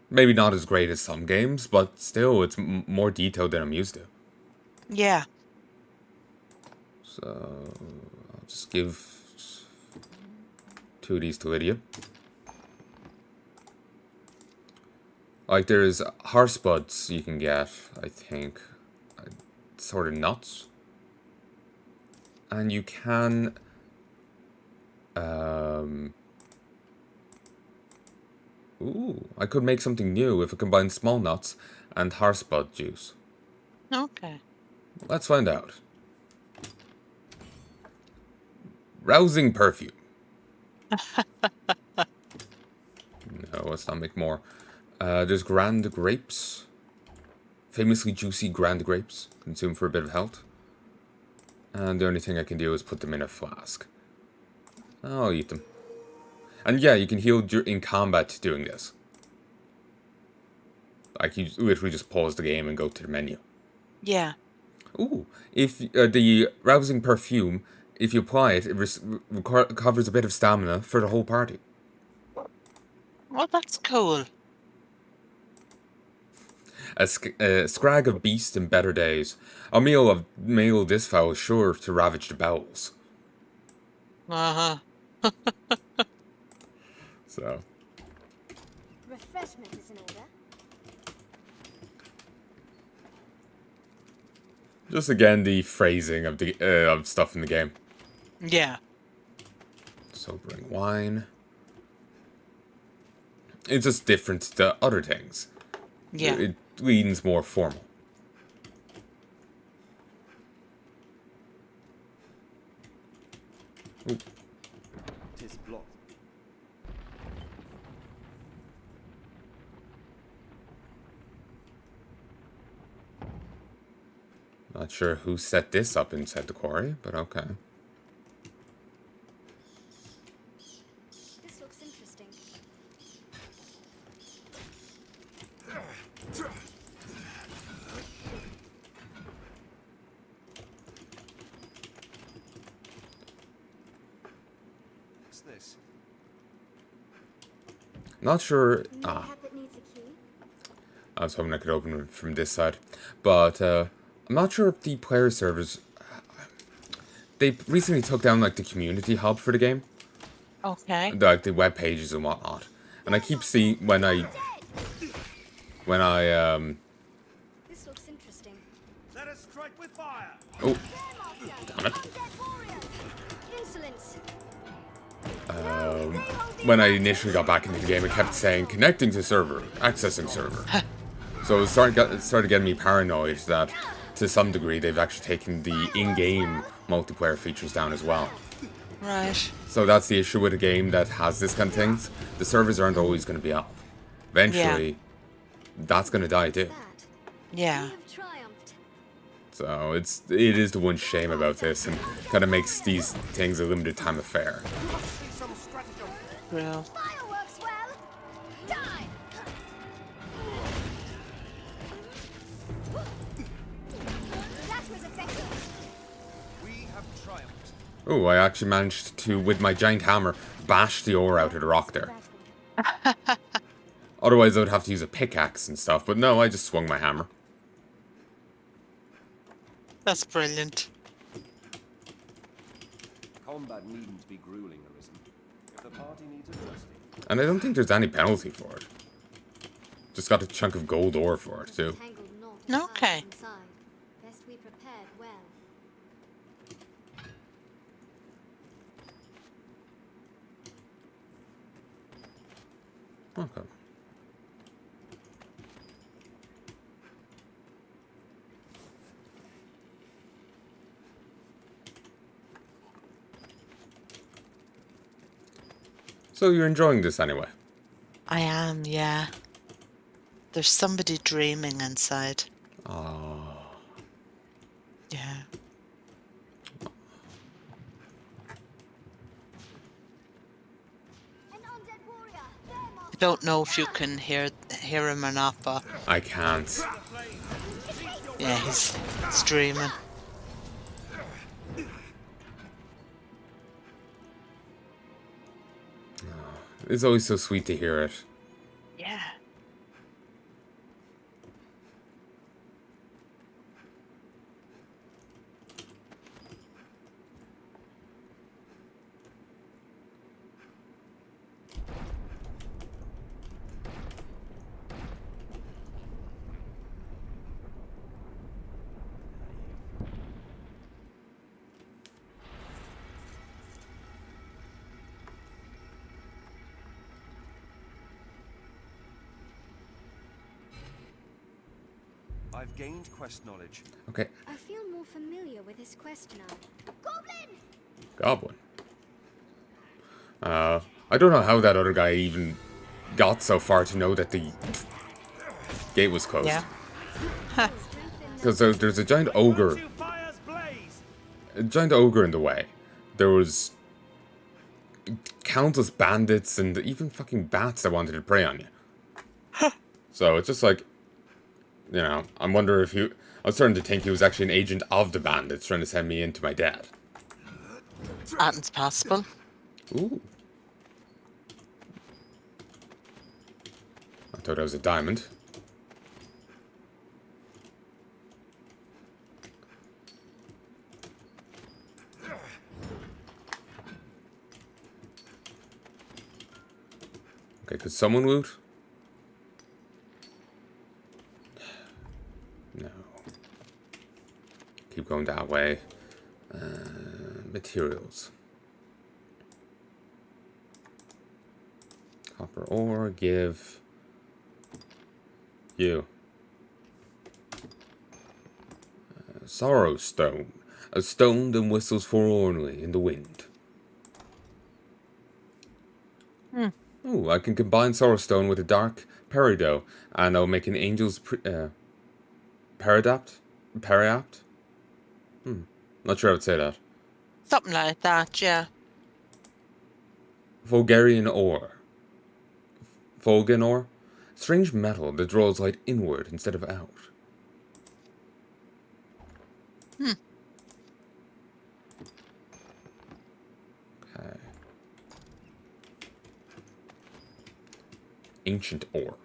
Maybe not as great as some games, but still, it's more detailed than I'm used to. Yeah. So, I'll just give 2 of these to Lydia. Like, there's horse buds you can get, I think. Sort of nuts. And you can... Ooh, I could make something new if I combine small nuts and horse bud juice. Okay. Let's find out. Rousing perfume. No, let's not make more. There's grand grapes. Famously juicy grand grapes. Consume for a bit of health. And the only thing I can do is put them in a flask. I'll eat them. And yeah, you can heal in combat doing this. Like, you literally just pause the game and go to the menu. Yeah. Ooh, if the rousing perfume, if you apply it, it recovers a bit of stamina for the whole party. Well, that's cool. A scrag of beast in better days. A meal of this fowl is sure to ravage the bowels. Uh-huh. So, Refreshment is in order. just again the phrasing of the of stuff in the game. Yeah. Sobering wine. It's just different to other things. Yeah. It leans more formal. Ooh. Tis blocked. Not sure who set this up inside the quarry, but okay. This looks interesting. What's this? Not sure. New habit needs a key. I was hoping I could open it from this side. But I'm not sure if the player servers... They recently took down, like, the community hub for the game. Okay. Like, the web pages and whatnot. And I keep seeing when I... This looks interesting. Let us strike with fire. Oh, damn it. Insolence. When I initially got back into the game, it kept saying, connecting to server, accessing server. So it started getting me paranoid that, to some degree, they've actually taken the in-game multiplayer features down as well. Right. So that's the issue with a game that has this kind of things. The servers aren't always going to be up. Eventually, that's going to die too. Yeah. We have triumphed. So it is the one shame about this, and kind of makes these things a limited time affair. See some stratagem. Real. Fireworks well. Die. That was effective. We have triumphed. Oh, I actually managed to, with my giant hammer, bash the ore out of the rock there. Otherwise, I would have to use a pickaxe and stuff, but no, I just swung my hammer. That's brilliant. Combat needn't be grueling, Arisen. If the party needs a resting. And I don't think there's any penalty for it. Just got a chunk of gold ore for it, too. Tangled knot of Okay. eyes inside. Best we prepared well. Okay. So you're enjoying this anyway? I am, yeah. There's somebody dreaming inside. Oh. Yeah. An Don't know if you can hear him or not, but I can't. yeah, he's streaming. It's always so sweet to hear it. Yeah. I've gained quest knowledge. Okay. I feel more familiar with his quest now. Goblin! Goblin. I don't know how that other guy even got so far to know that the gate was closed. Yeah. Because there's a giant ogre. A giant ogre in the way. There was countless bandits and even fucking bats that wanted to prey on you. So it's just like, you know, I'm wondering if I was starting to think he was actually an agent of the bandits trying to send me into my dad. That's possible. Ooh. I thought that was a diamond. Okay, could someone loot? No. Keep going that way. Materials. Copper ore, give you. Sorrow stone. A stone that whistles forlornly in the wind. Ooh, I can combine Sorrow Stone with a dark peridot, and I'll make an angel's periapt? Periapt? Not sure I would say that. Something like that, yeah. Fulgarian ore. Fulgan ore? Strange metal that draws light inward instead of out. Okay. Ancient ore.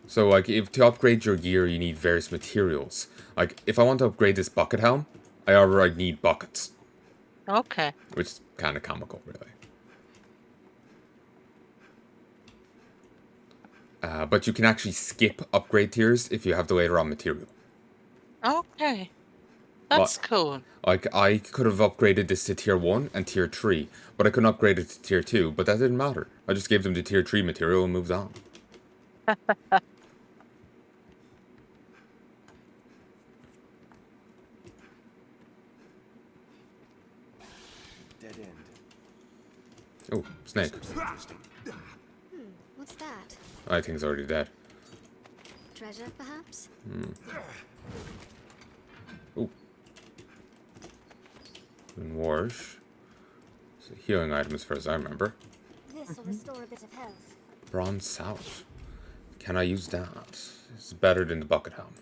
So, like, if to upgrade your gear, you need various materials. Like, if I want to upgrade this bucket helm, I already need buckets. Okay. Which is kind of comical, really. But you can actually skip upgrade tiers if you have the later on material. Okay. That's cool. Like, I could have upgraded this to tier 1 and tier 3, but I couldn't upgrade it to tier 2, but that didn't matter. I just gave them the tier 3 material and moved on. Dead end. Oh, snake. What's that? I think it's already dead. Treasure, perhaps? Oh. And wash. It's a healing item as far as I remember. This will restore a bit of health. Bronze salve. Can I use that? It's better than the bucket helm.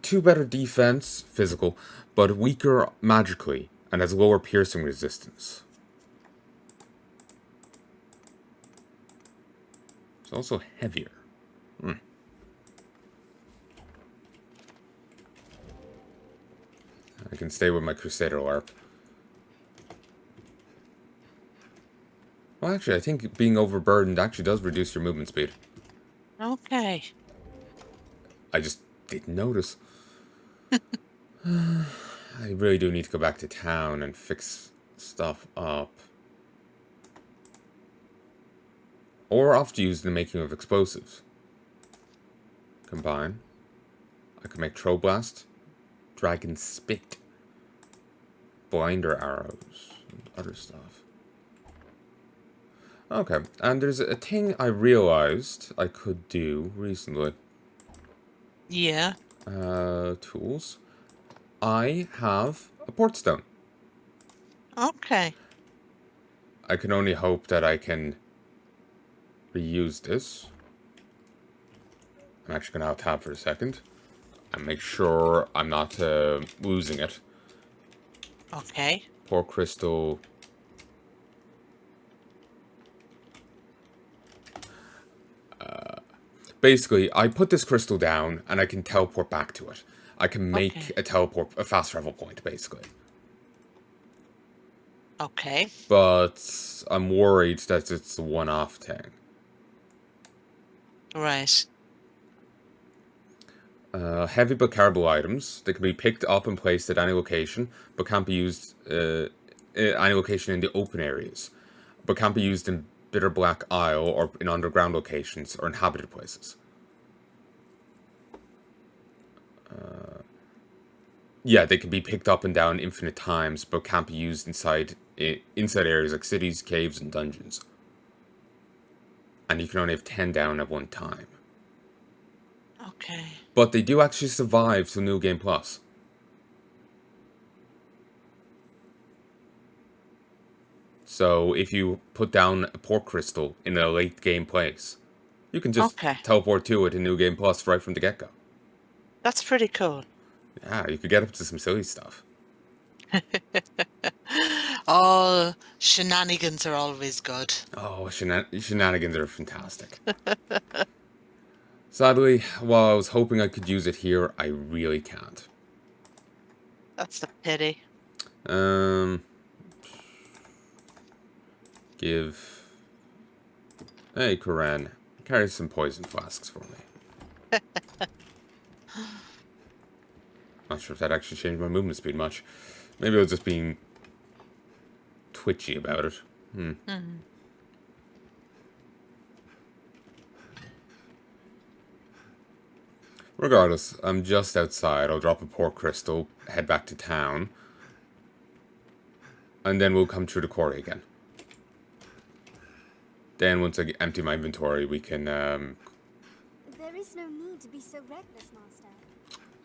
2 better defense, physical, but weaker magically, and has lower piercing resistance. It's also heavier. I can stay with my Crusader LARP. Well, actually, I think being overburdened actually does reduce your movement speed. Okay. I just didn't notice. I really do need to go back to town and fix stuff up. Or oft used in the making of explosives. Combine. I can make Trollblast, Dragon Spit, Blinder Arrows, and other stuff. Okay, and there's a thing I realized I could do recently. Yeah. Tools. I have a port stone. Okay. I can only hope that I can reuse this. I'm actually going to tab for a second. And make sure I'm not losing it. Okay. Pour crystal. Basically, I put this crystal down and I can teleport back to it. I can make a fast travel point, basically. Okay. But I'm worried that it's a one-off thing. Right. Heavy but carryable items. They can be picked up and placed at any location, but can't be used at any location in the open areas. But can't be used in Bitter Black Isle or in underground locations or inhabited places. Yeah, they can be picked up and down infinite times, but can't be used inside areas like cities, caves, and dungeons. And you can only have 10 down at one time. Okay. But they do actually survive to New Game Plus. So if you put down a port crystal in a late game place, you can just teleport to it in New Game Plus right from the get-go. That's pretty cool. Yeah, you could get up to some silly stuff. Oh, shenanigans are always good. Oh, shenanigans are fantastic. Sadly, while I was hoping I could use it here, I really can't. That's the pity. Give... Hey, Koran, carry some poison flasks for me. Not sure if that actually changed my movement speed much. Maybe I was just being twitchy about it. Regardless, I'm just outside. I'll drop a port crystal, head back to town, and then we'll come through the quarry again. Then once I empty my inventory, we can... There is no need to be so reckless,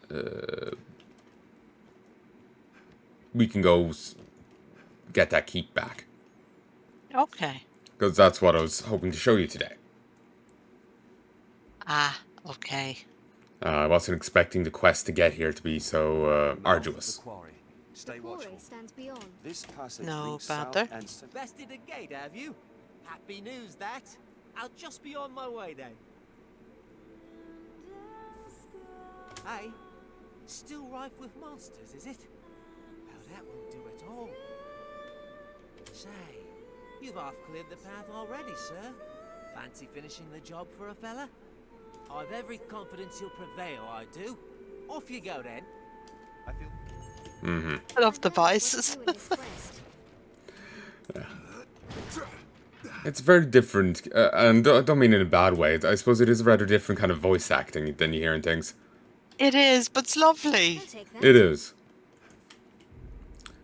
Master. We can go get that keep back. Okay. Because that's what I was hoping to show you today. Ah, okay. I wasn't expecting the quest to get here to be so arduous. Stay Quarry watchful. stands beyond. This passage No leads south bother. and Bested a gate, have you? Happy news, that. I'll just be on my way then. Hey, still rife with monsters, is it? Oh, that won't do at all. Say, you've half cleared the path already, sir. Fancy finishing the job for a fella? I've every confidence you'll prevail, I do. Off you go then. I feel I love devices. It's very different, and I don't mean in a bad way. I suppose it is a rather different kind of voice acting than you hear in things. It is, but it's lovely. It is.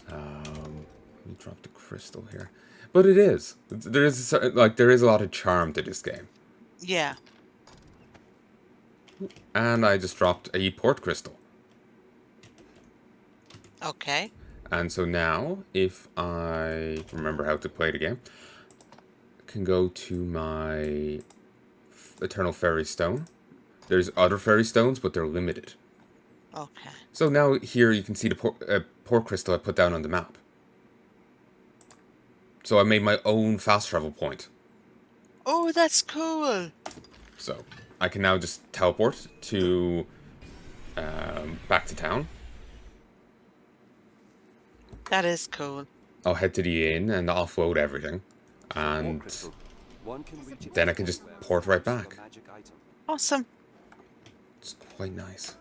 Let me drop the crystal here. But it is. There is a lot of charm to this game. Yeah. And I just dropped a port crystal. Okay. And so now, if I remember how to play the game, I can go to my Eternal Fairy Stone. There's other Fairy Stones, but they're limited. Okay. So now here you can see the port crystal I put down on the map. So I made my own fast travel point. Oh, that's cool. So I can now just teleport to back to town. That is cool. I'll head to the inn and offload everything. And then I can just port right back. Awesome. It's quite nice.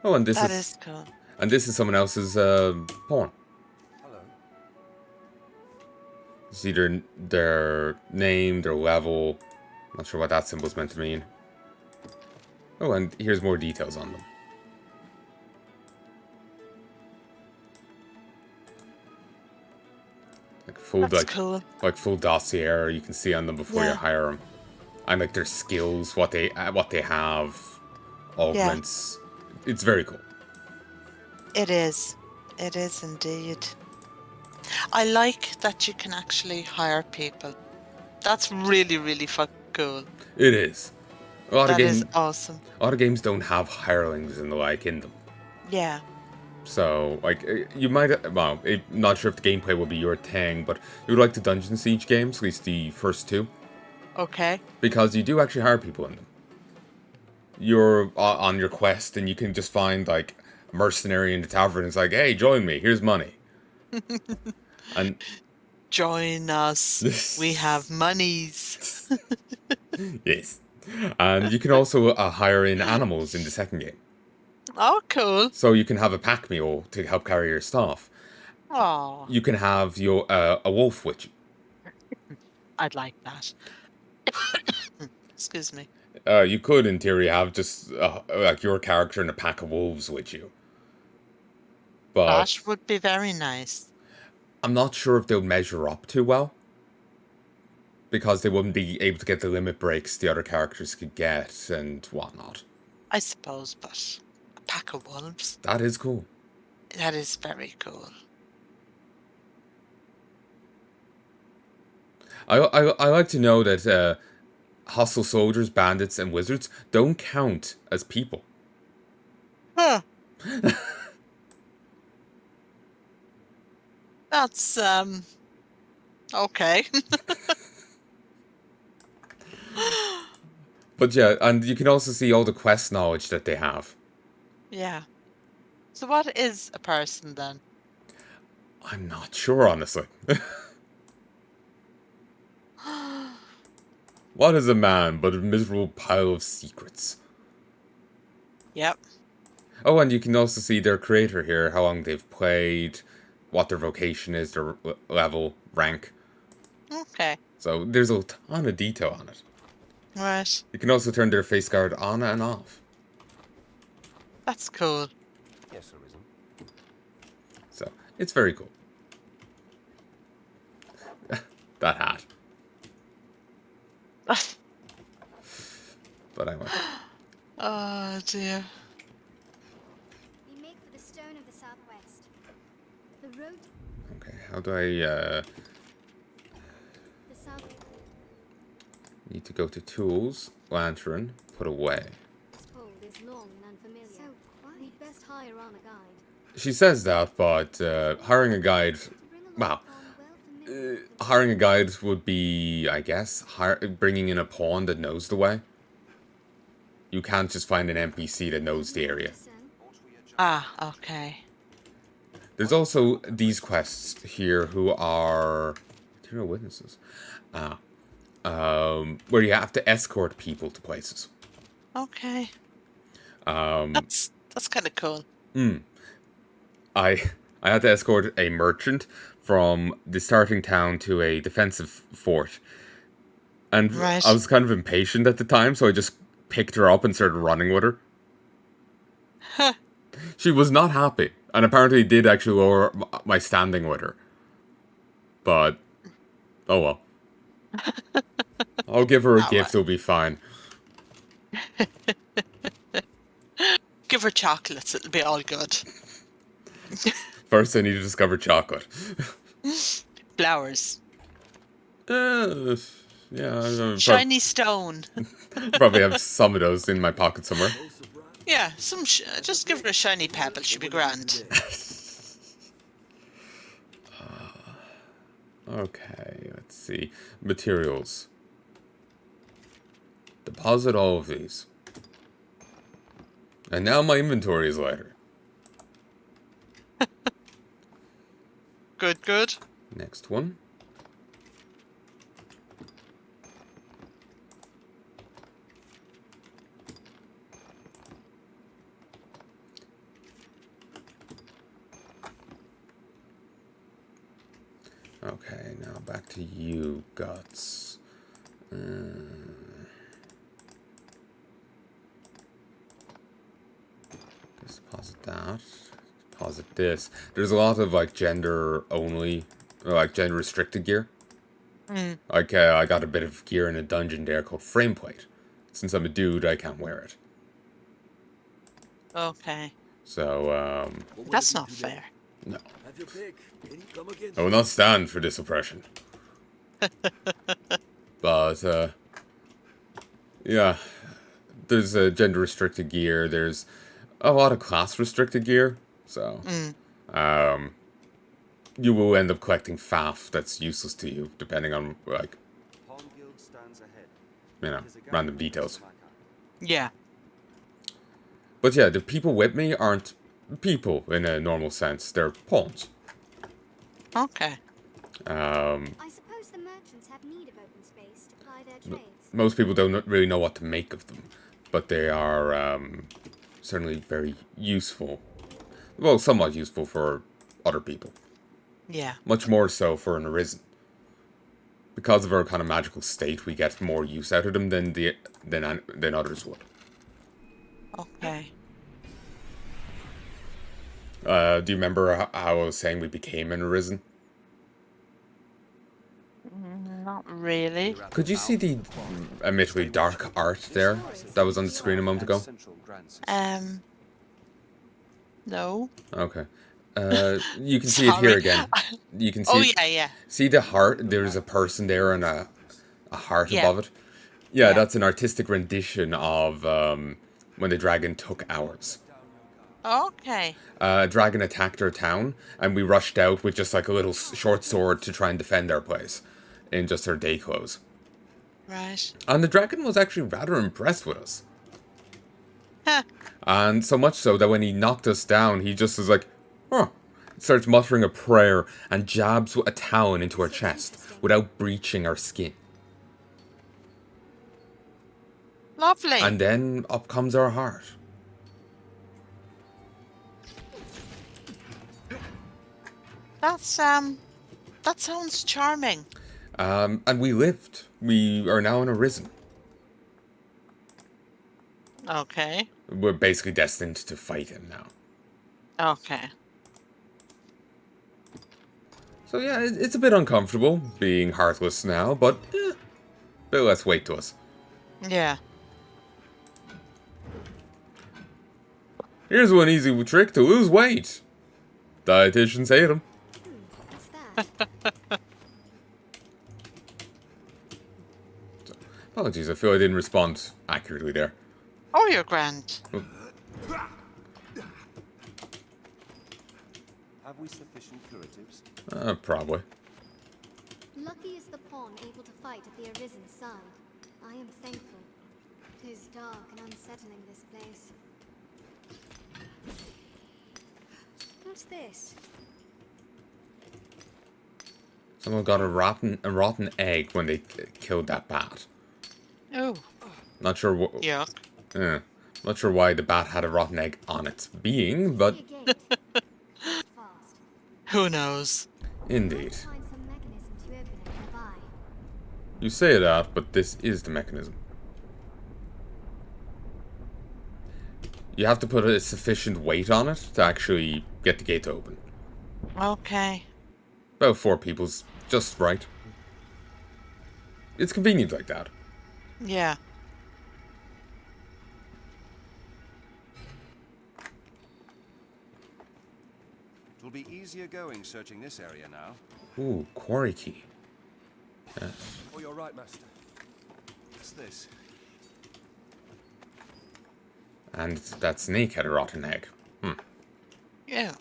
Oh, and That is cool. And this is someone else's pawn. hello. It's either their name, their level. Not sure what that symbol's meant to mean. Oh, and here's more details on them. Like full, cool. like full dossier you can see on them before you hire them, and like their skills, what they have, augments. It's very cool. It is. It is indeed. I like that you can actually hire people. That's really, really fucking cool. It is. That is awesome. A lot of games don't have hirelings and the like in them. Yeah. So, like, you might, well, not sure if the gameplay will be your thing, but you would like the Dungeon Siege games, at least the first two. Okay. Because you do actually hire people in them. You're on your quest and you can just find, like, a mercenary in the tavern and it's like, hey, join me, here's money. And join us. We have monies. yes. And you can also hire in animals in the second game. Oh, cool. So you can have a pack mule to help carry your stuff. Oh. You can have your a wolf with you. I'd like that. Excuse me. You could, in theory, have just like your character and a pack of wolves with you. But that would be very nice. I'm not sure if they'll measure up too well. Because they wouldn't be able to get the limit breaks the other characters could get and whatnot. I suppose, but a pack of wolves. That is cool. That is very cool. I like to know that hostile soldiers, bandits, and wizards don't count as people. Huh. That's, okay. But yeah, and you can also see all the quest knowledge that they have. Yeah. So what is a person then? I'm not sure, honestly. What is a man but a miserable pile of secrets? Yep. Oh, and you can also see their creator here, how long they've played, what their vocation is, their level, rank. Okay. So there's a ton of detail on it. Right. You can also turn their face guard on and off. That's cool. Yes, Arisen. So, it's very cool. That hat. But anyway. Oh dear. We make for the stone of the southwest. The road. Okay, how do I, The south. need to go to tools, lantern, put away. This pole is long and unfamiliar. So quiet. We'd best hire on a guide. She says that, but hiring a guide, well, hiring a guide would be, I guess, bringing in a pawn that knows the way. You can't just find an NPC that knows the area. Ah, okay. There's also these quests here who are material witnesses. Where you have to escort people to places. Okay. That's kind of cool. I had to escort a merchant from the starting town to a defensive fort. And right. I was kind of impatient at the time, so I just picked her up and started running with her. Huh. She was not happy, and apparently did actually lower my standing with her. But, oh well. I'll give her a gift, it'll be fine. Give her chocolates, it'll be all good. First, I need to discover chocolate. Flowers. Yeah. Shiny stone. Probably have some of those in my pocket somewhere. Yeah, just give her a shiny pebble, she'll be grand. Okay, let's see. Materials. Deposit all of these. And now my inventory is lighter. Good, good. Next one. Okay, now back to you, Guts. Just deposit that. Deposit this. There's a lot of like gender only, or like gender restricted gear. Like I got a bit of gear in a dungeon there called frame plate. Since I'm a dude, I can't wear it. Okay. So That's not fair. no. Have your pick. Any come against I will not stand for this oppression. But, yeah. There's gender-restricted gear. There's a lot of class-restricted gear. So, you will end up collecting faff that's useless to you, depending on, like, Pawn Guild stands ahead. you know, It is a random guarantee details. of my kind. Yeah. But yeah, the people with me aren't people in a normal sense. They're pawns. Okay. I suppose the merchants have need of open space to ply their trades. Most people don't really know what to make of them, but they are certainly very useful. Well, somewhat useful for other people. Yeah. Much more so for an Arisen. Because of our kind of magical state, we get more use out of them than others would. Okay. Do you remember how I was saying we became an Arisen? Not really. Could you see the admittedly dark art there that was on the screen a moment ago? No. Okay. You can see it here Sorry. again. You can see. Oh yeah, yeah. See the heart? There's a person there and a heart Yeah. above it. Yeah, Yeah. that's an artistic rendition of when the dragon took ours. Okay. A dragon attacked our town, and we rushed out with just like a little short sword to try and defend our place in just our day clothes. Right. And the dragon was actually rather impressed with us. Huh. And so much so that when he knocked us down, he just was like, huh. Starts muttering a prayer and jabs a talon into our chest without breaching our skin. Lovely. And then up comes our heart. That sounds charming. And we lived. We are now in Arisen. Okay. We're basically destined to fight him now. Okay. So yeah, it's a bit uncomfortable being heartless now, but a bit less weight to us. Yeah. Here's one easy trick to lose weight. Dietitians hate them. What's that? Apologies, I feel I didn't respond accurately there. Oh, you're grand. Have we sufficient curatives? Probably. Lucky is the pawn able to fight at the Arisen's side. I am thankful. 'Tis dark and unsettling, this place. What's this? Someone got a rotten egg when they killed that bat. Oh. Not sure what. Yuck. Not sure why the bat had a rotten egg on its being, but See a gate. Fast. Who knows? indeed. Find some mechanism to open it nearby. You say that, but this is the mechanism. You have to put a sufficient weight on it to actually get the gate to open. Okay. About 4 people's just right. It's convenient like that. Yeah. It'll be easier going searching this area now. Ooh, quarry key. Yes. Oh, you're right, master. What's this? And that snake had a rotten egg. Yeah.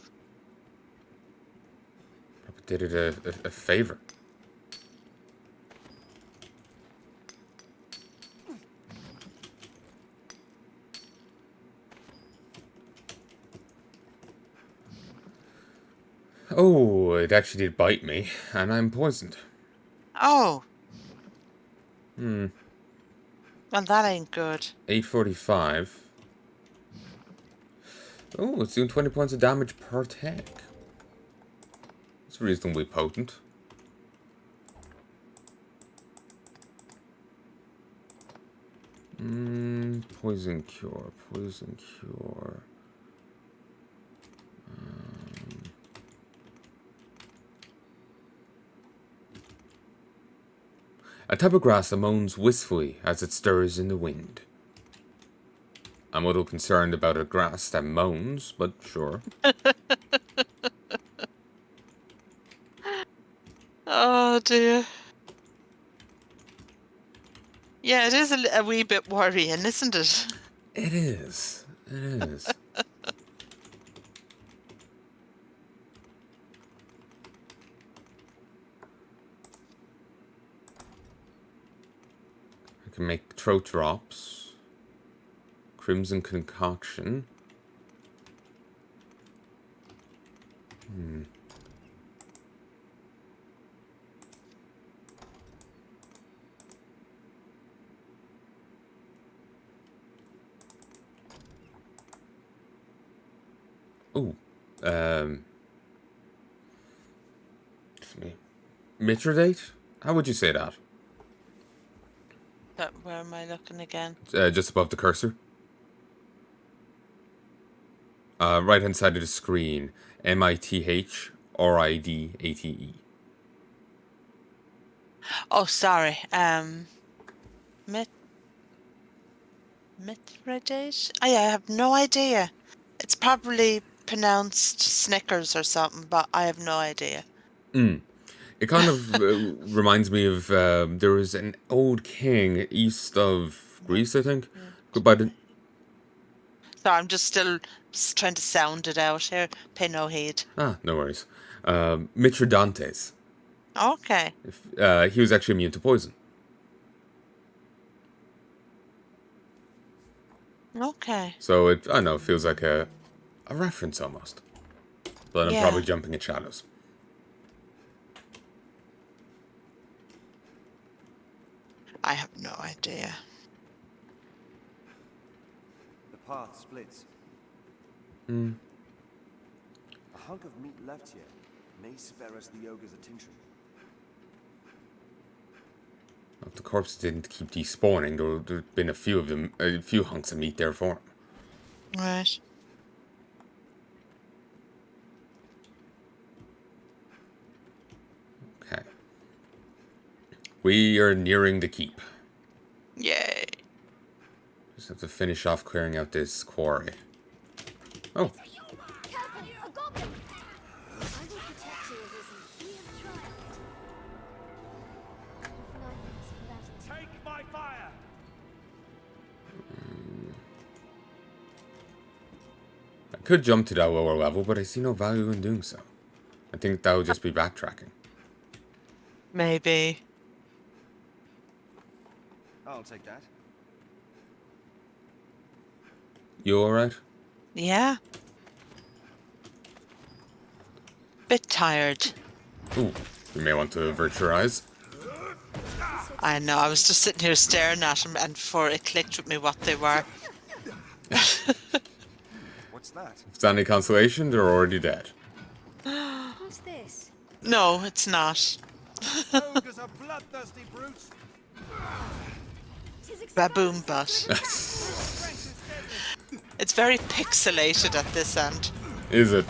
Probably did it a favor. Oh, it actually did bite me, and I'm poisoned. Oh. Well, that ain't good. 845. Oh, it's doing 20 points of damage per attack. It's reasonably potent. Poison cure, poison cure. A type of grass that moans wistfully as it stirs in the wind. I'm a little concerned about a grass that moans, but sure. Oh dear. Yeah, it is a wee bit worrying, isn't it? It is. It is. I can make throat drops. Crimson concoction. Oh, Mithridate? How would you say that? But where am I looking again? Just above the cursor. Right hand side of the screen. Mithridate. Oh, sorry. Mithridate? I have no idea. It's probably pronounced Snickers or something, but I have no idea. It kind of reminds me of there was an old king east of Greece, I think. By the Sorry, I'm just still trying to sound it out here. Pay no heed. no worries. Mithridates. Okay. He was actually immune to poison. Okay. So I don't know, feels like a reference almost. But I'm Yeah. probably jumping at shadows. I have no idea. The path splits. A hunk of meat left here may spare us the ogre's attention. If the corpse didn't keep despawning, there would have been a few of them, a few hunks of meat there for him. Right. Okay. We are nearing the keep. Yay. Just have to finish off clearing out this quarry. Oh, Careful, a goblin! I will protect you, Arisen. We have tried. Nightmares from that. Take my fire! I could jump to that lower level, but I see no value in doing so. I think that would just be backtracking. Maybe. I'll take that. You alright? Yeah. Bit tired. Ooh, you may want to avert your eyes. I know, I was just sitting here staring at them and before it clicked with me what they were. What's that? If it's any consolation, they're already dead. What's this? No, it's not. Ogres are bloodthirsty brutes. Tis Baboon exposed. butt. Strength is deadly. It's very pixelated at this end. Is it?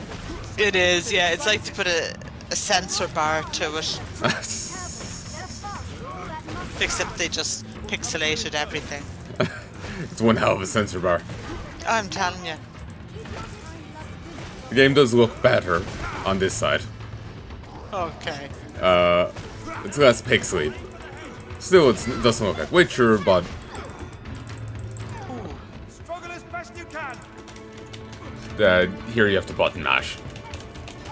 It is, yeah. It's like to put a sensor bar to it. They're fast. All that muscle. Except they just pixelated everything. It's one hell of a sensor bar. I'm telling you. The game does look better on this side. Okay. It's less pixely. Still, it doesn't look like Witcher, but Struggle as best you can. here you have to button mash.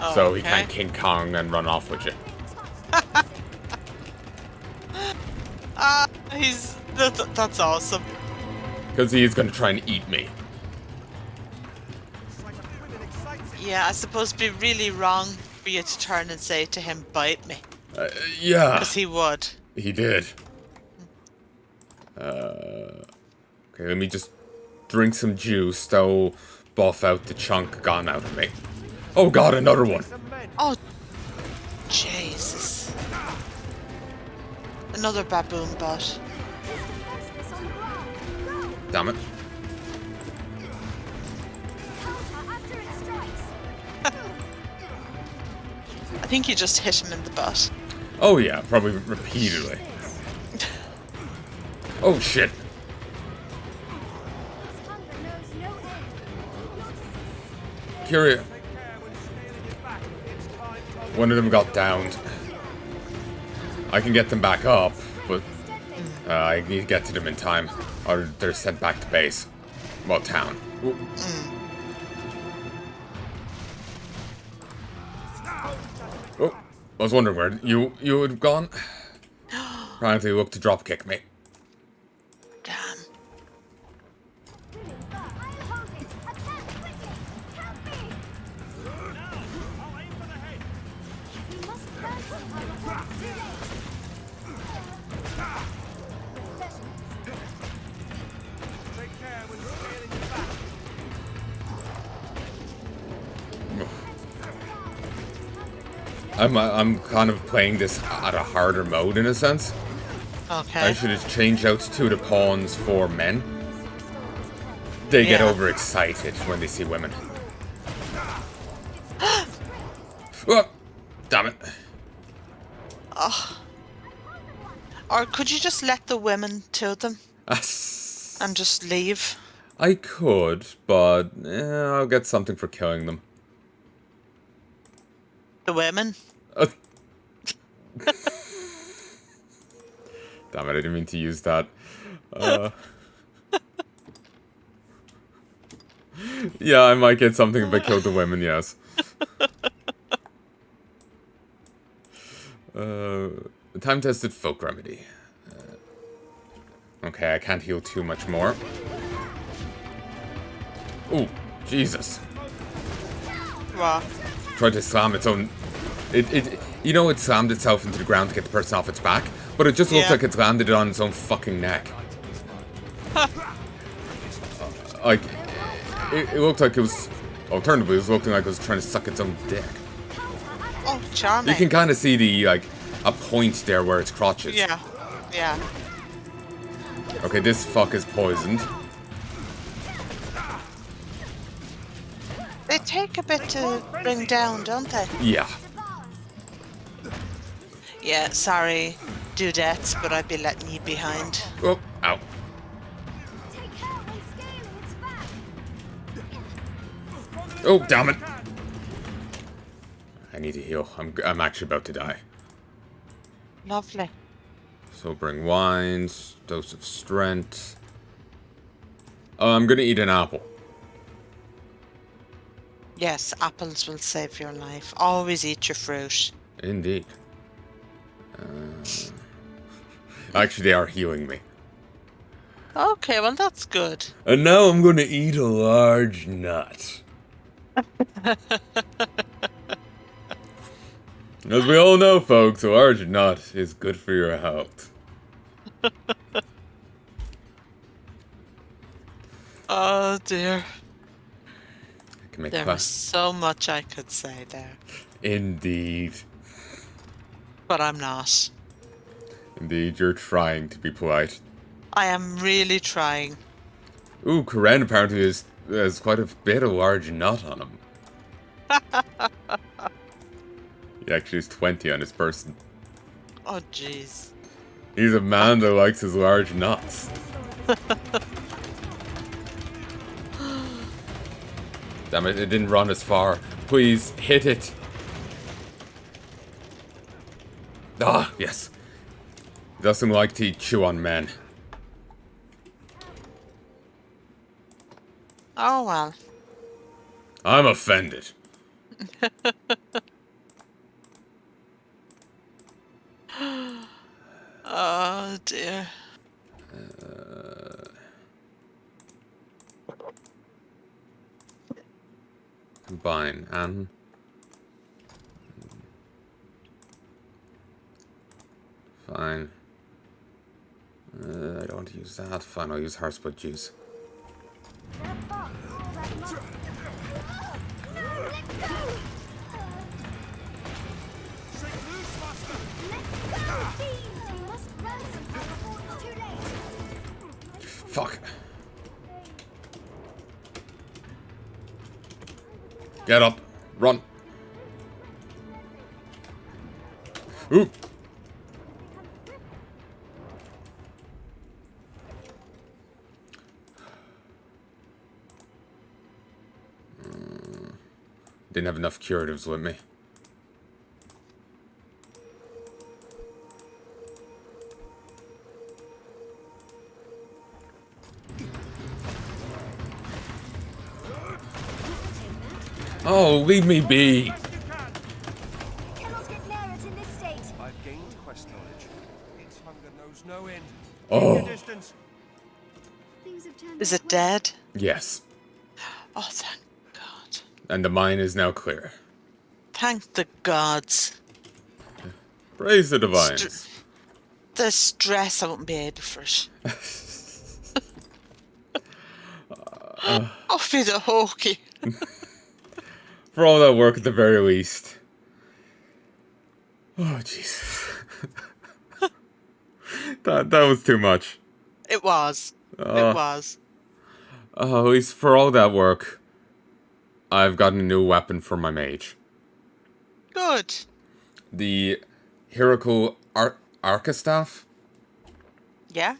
Oh, So he okay. can't King Kong and run off with you. That's awesome. Because he is going to try and eat me. It's like a thrill that excites you. Yeah, I suppose it'd be really wrong for you to turn and say to him, bite me. Yeah, Because he would. he did. Okay, let me just drink some juice. That'll buff out the chunk gone out of me. Oh god, another one. Some men. Oh, Jesus. Another baboon butt. He's defenseless on the ground. Go! Damn it. Counter after it strikes. I think you just hit him in the butt. Oh yeah, probably repeatedly. Oh shit. This hunger knows no end. Curia. Take care when scaling it back. It's time to One of them got downed. I can get them back up, but I need to get to them in time, or they're sent back to base. Well, town. Oh, I was wondering where you had gone. Apparently, you looked to drop kick me. Damn. Take care when you're feeling your back. I'm kind of playing this at a harder mode in a sense. Okay. I should have changed out to the pawns for men. They get Yeah. overexcited when they see women. Oh, damn it. Or could you just let the women to them I and just leave? could, but I'll get something for killing them. The women? Uh, damn it, I didn't mean to use that. Yeah, I might get something if I kill the women, yes. Time-tested folk remedy. Okay, I can't heal too much more. Ooh, Jesus. What? Tried to slam its own... You know, it slammed itself into the ground to get the person off its back, but it just looked Yeah. like it's landed on its own fucking neck. Like, it looked like it was... Alternatively, it was looking like it was trying to suck its own dick. Oh, charming. You can kind of see the, like, a point there where its crotch is. Yeah. Yeah. Okay, this fuck is poisoned. They take a bit to bring down, don't they? Yeah. Yeah, sorry, dudettes, but I'd be letting you behind. Oh, ow. Take care when scaling its back. Oh, damn it. I need to heal. I'm actually about to die. Lovely. Sobering wines, dose of strength. Oh, I'm gonna eat an apple. Yes, apples will save your life. Always eat your fruit. Indeed. Actually, they are healing me. Okay, well that's good. And now I'm gonna eat a large nut. As we all know, folks, a large nut is good for your health. Oh dear. I can make There was so much I could say there, Indeed. but I'm not. Indeed, you're trying to be polite. I am really trying. Ooh, Karen apparently has quite a bit of large nut on him. He actually has 20 on his person. Oh jeez. He's a man that likes his large nuts. Damn it, it didn't run as far. Please, hit it. Ah, yes. Doesn't like to chew on men. Oh well. I'm offended. Oh dear. Combine and... Fine. I don't want to use that. Fine, I'll use Heartsplit Juice. Fuck. Get up. Run. Ooh. Didn't have enough curatives with me. Oh, leave me be. Best you can. Cannot get near it in this state. I've gained quest knowledge. Its hunger knows no end. Keep Oh. your distance. Things have turned Is out it well. dead? Yes. Oh, thank God. And the mine is now clear. Thank the gods. Praise the divines. The stress, I wouldn't be able for it. I'll be the hokey. For all that work at the very least. Oh, Jesus. that was too much. It was. It was. At least for all that work, I've gotten a new weapon for my mage. Good. The Hierarchical Arcastaff. Yeah?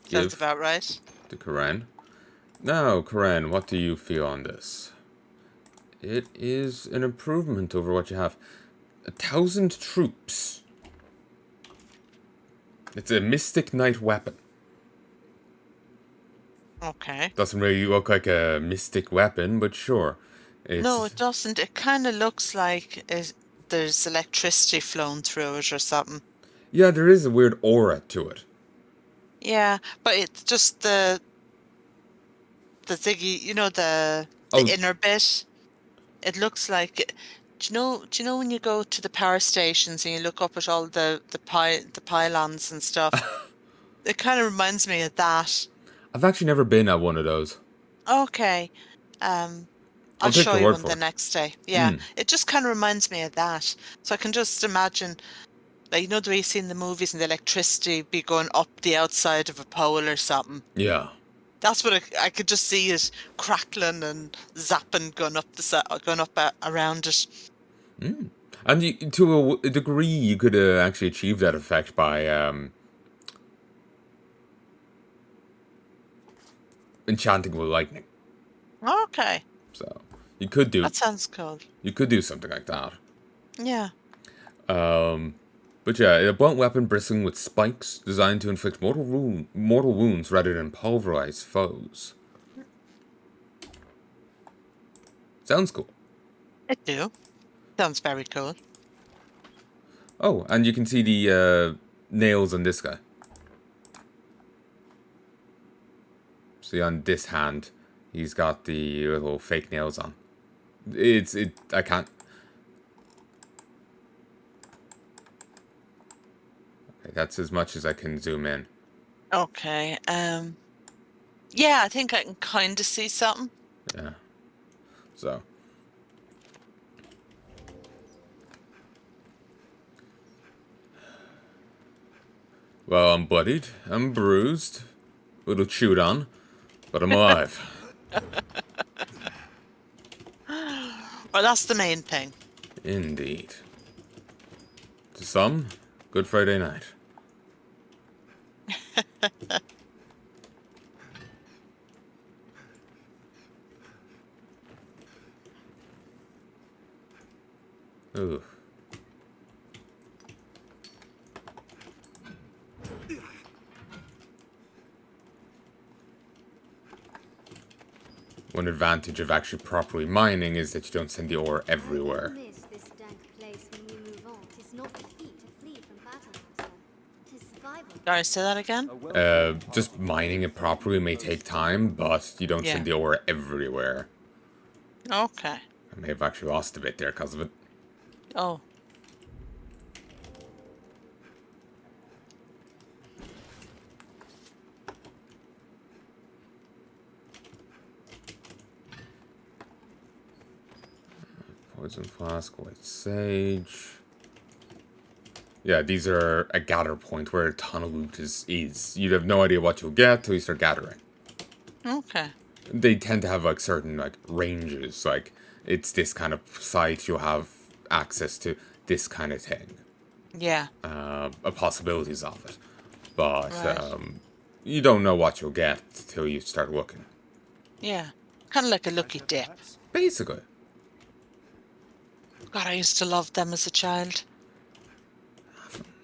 Give Sounds about right. to Karen. Now, Karen, what do you feel on this? It is an improvement over what you have. 1,000 troops. It's a Mystic Knight weapon. Okay. Doesn't really look like a mystic weapon, but sure. No, it doesn't. It kind of looks like there's electricity flowing through it or something. Yeah, there is a weird aura to it. Yeah, but it's just the ziggy, the inner bit. It looks like. Do you know when you go to the power stations and you look up at all the pylons and stuff? It kind of reminds me of that. I've actually never been at one of those. Okay. I'll take show your you word one for the it. next day. Yeah. It just kind of reminds me of that. So I can just imagine, like, the way you see in the movies and the electricity be going up the outside of a pole or something. Yeah. That's what I could just see it crackling and zapping going up around it. And to a degree, you could actually achieve that effect by enchanting with lightning. Okay. So you could do. That sounds cool. You could do something like that. Yeah. But yeah, a blunt weapon bristling with spikes, designed to inflict mortal wounds rather than pulverize foes. Sounds cool. It do. Sounds very cool. Oh, and you can see the nails on this guy. See, on this hand, he's got the little fake nails on. I can't. Okay, that's as much as I can zoom in. Okay. Yeah, I think I can kind of see something. Yeah. So. Well, I'm bloodied, I'm bruised, a little chewed on, but I'm alive. Well, that's the main thing. Indeed. To some, Good Friday night. Ooh. One advantage of actually properly mining is that you don't send the ore everywhere. Miss this dank place when we move on. 'Tis not defeat to flee from battle, master. 'Tis survival. Sorry, say that again? Just mining it properly may take time, but you don't send the ore everywhere. Okay. I may have actually lost a bit there because of it. Oh. Poison flask, white sage. Yeah, these are a gather point where a ton of loot is. You'd have no idea what you'll get till you start gathering. Okay. They tend to have like certain like ranges. Like it's this kind of site, you'll have access to this kind of thing. Yeah. Possibilities of it, but Right. You don't know what you'll get till you start looking. Yeah. Kind of like a lucky dip. Basically. God, I used to love them as a child.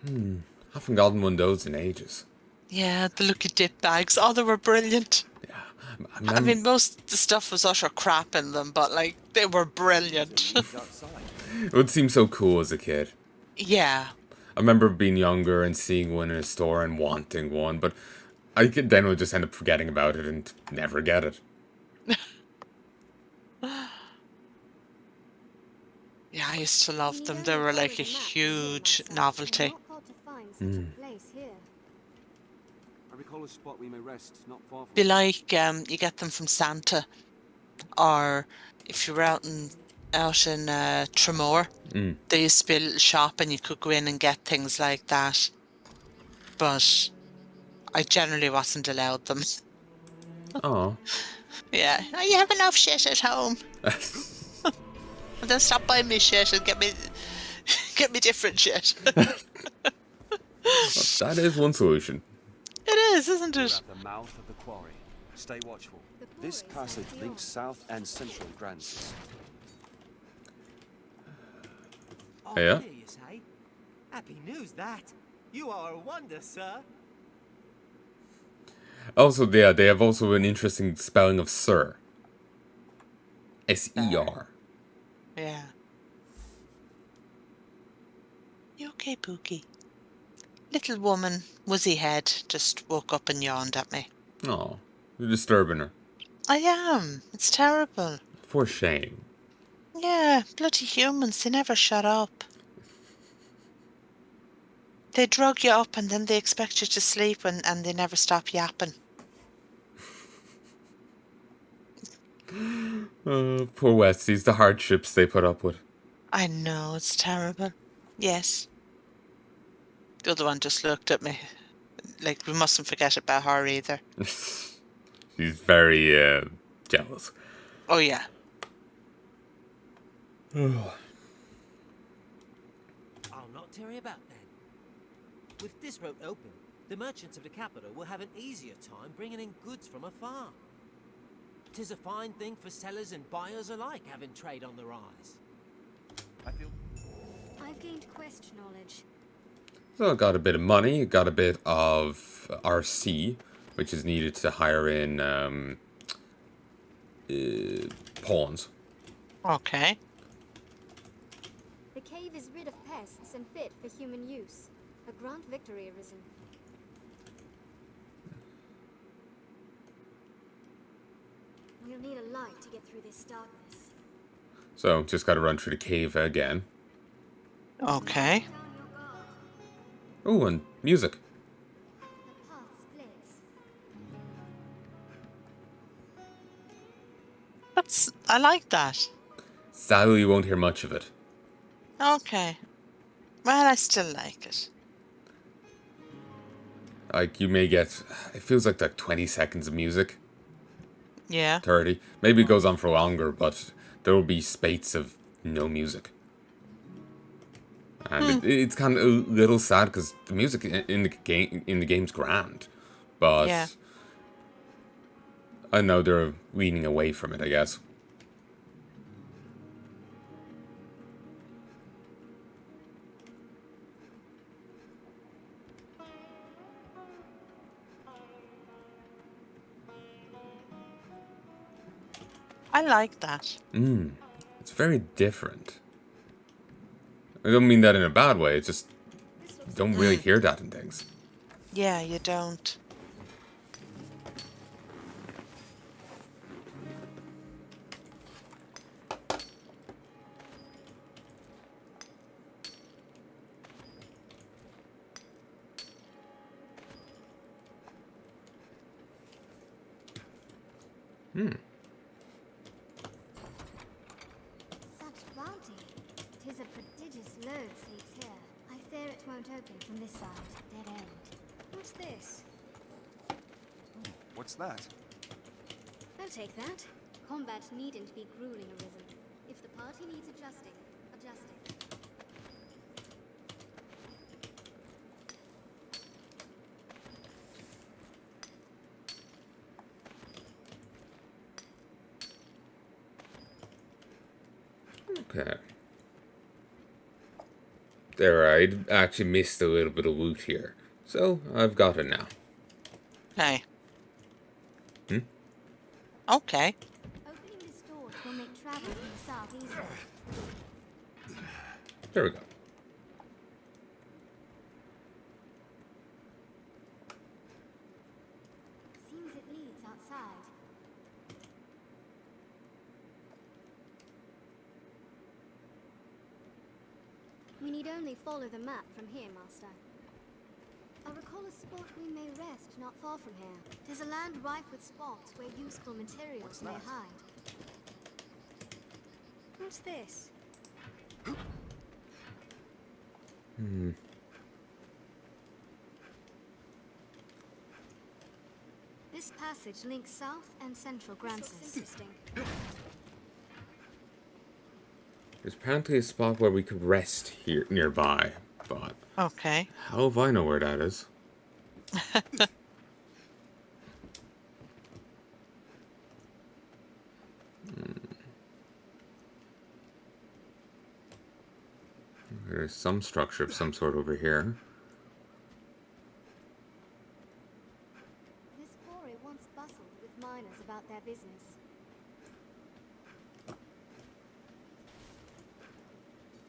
Haven't gotten one of those in ages. Yeah, the lucky dip bags. Oh, they were brilliant. Yeah, I mean, most of the stuff was utter crap in them, but like they were brilliant. It would seem so cool as a kid. Yeah. I remember being younger and seeing one in a store and wanting one, but I could then would just end up forgetting about it and never get it. Yeah, I used to love them. They were like a huge novelty. Mm. I recall a spot we may rest not far from. Be like you get them from Santa, or if you were out in Tremor, there used to be a little shop and you could go in and get things like that. But I generally wasn't allowed them. Oh. Yeah, oh, you have enough shit at home. And then stop buying me shit and get me different shit. That is one solution. It is, isn't We're it? at the mouth of the quarry. Stay watchful. This passage links south and central Grances. Oh, Heya? here you say? Happy news that. You are a wonder, sir. Also, yeah, they have also an interesting spelling of Sir. S-E-R. Yeah. You okay, Pookie? Little woman, wuzzy head, just woke up and yawned at me. Oh, you're disturbing her. I am. It's terrible. For shame. Yeah, bloody humans, they never shut up. They drug you up and then they expect you to sleep and they never stop yapping. Poor Westies, the hardships they put up with. I know, it's terrible. Yes. The other one just looked at me. Like, we mustn't forget about her either. She's very, jealous. Oh, yeah. I'll not tarry about then. With this road open, the merchants of the capital will have an easier time bringing in goods from afar. 'Tis a fine thing for sellers and buyers alike having trade on the rise. I've gained quest knowledge. So I got a bit of money, got a bit of RC, which is needed to hire in pawns. Okay. The cave is rid of pests and fit for human use. A grand victory, Arisen. We'll need a light to get through this darkness. So just got to run through the cave again. Okay. Down your guard. Oh, and music. The path splits. I like that. Sadly, you won't hear much of it. Okay. Well, I still like it. Like, you may get... It feels like 20 seconds of music. Yeah. 30. Maybe it goes on for longer, but there will be spates of no music. And it's kind of a little sad because the music in the game's grand, but Yeah. I know they're leaning away from it, I guess. I like that. It's very different. I don't mean that in a bad way. It's just you don't really hear that in things. Yeah, you don't. Such bounty. 'Tis a prodigious load sleeps here. I fear it won't open from this side. Dead end. What's this? What's that? I'll take that. Combat needn't be grueling, Arisen. If the party needs adjusting, adjusting. Okay. There, I actually missed a little bit of loot here. So, I've got it now. Okay. Okay. Opening this door will make travel from the south easier. There we go. Seems it leads outside. We need only follow the map from here, Master. I recall a spot we may rest not far from here. There's a land rife with spots where useful materials may hide. What's this? This passage links south and central Granson. Interesting. There's apparently a spot where we could rest here nearby, but Okay. how if I know where that is? There's some structure of some sort over here. This quarry once bustled with miners about their business.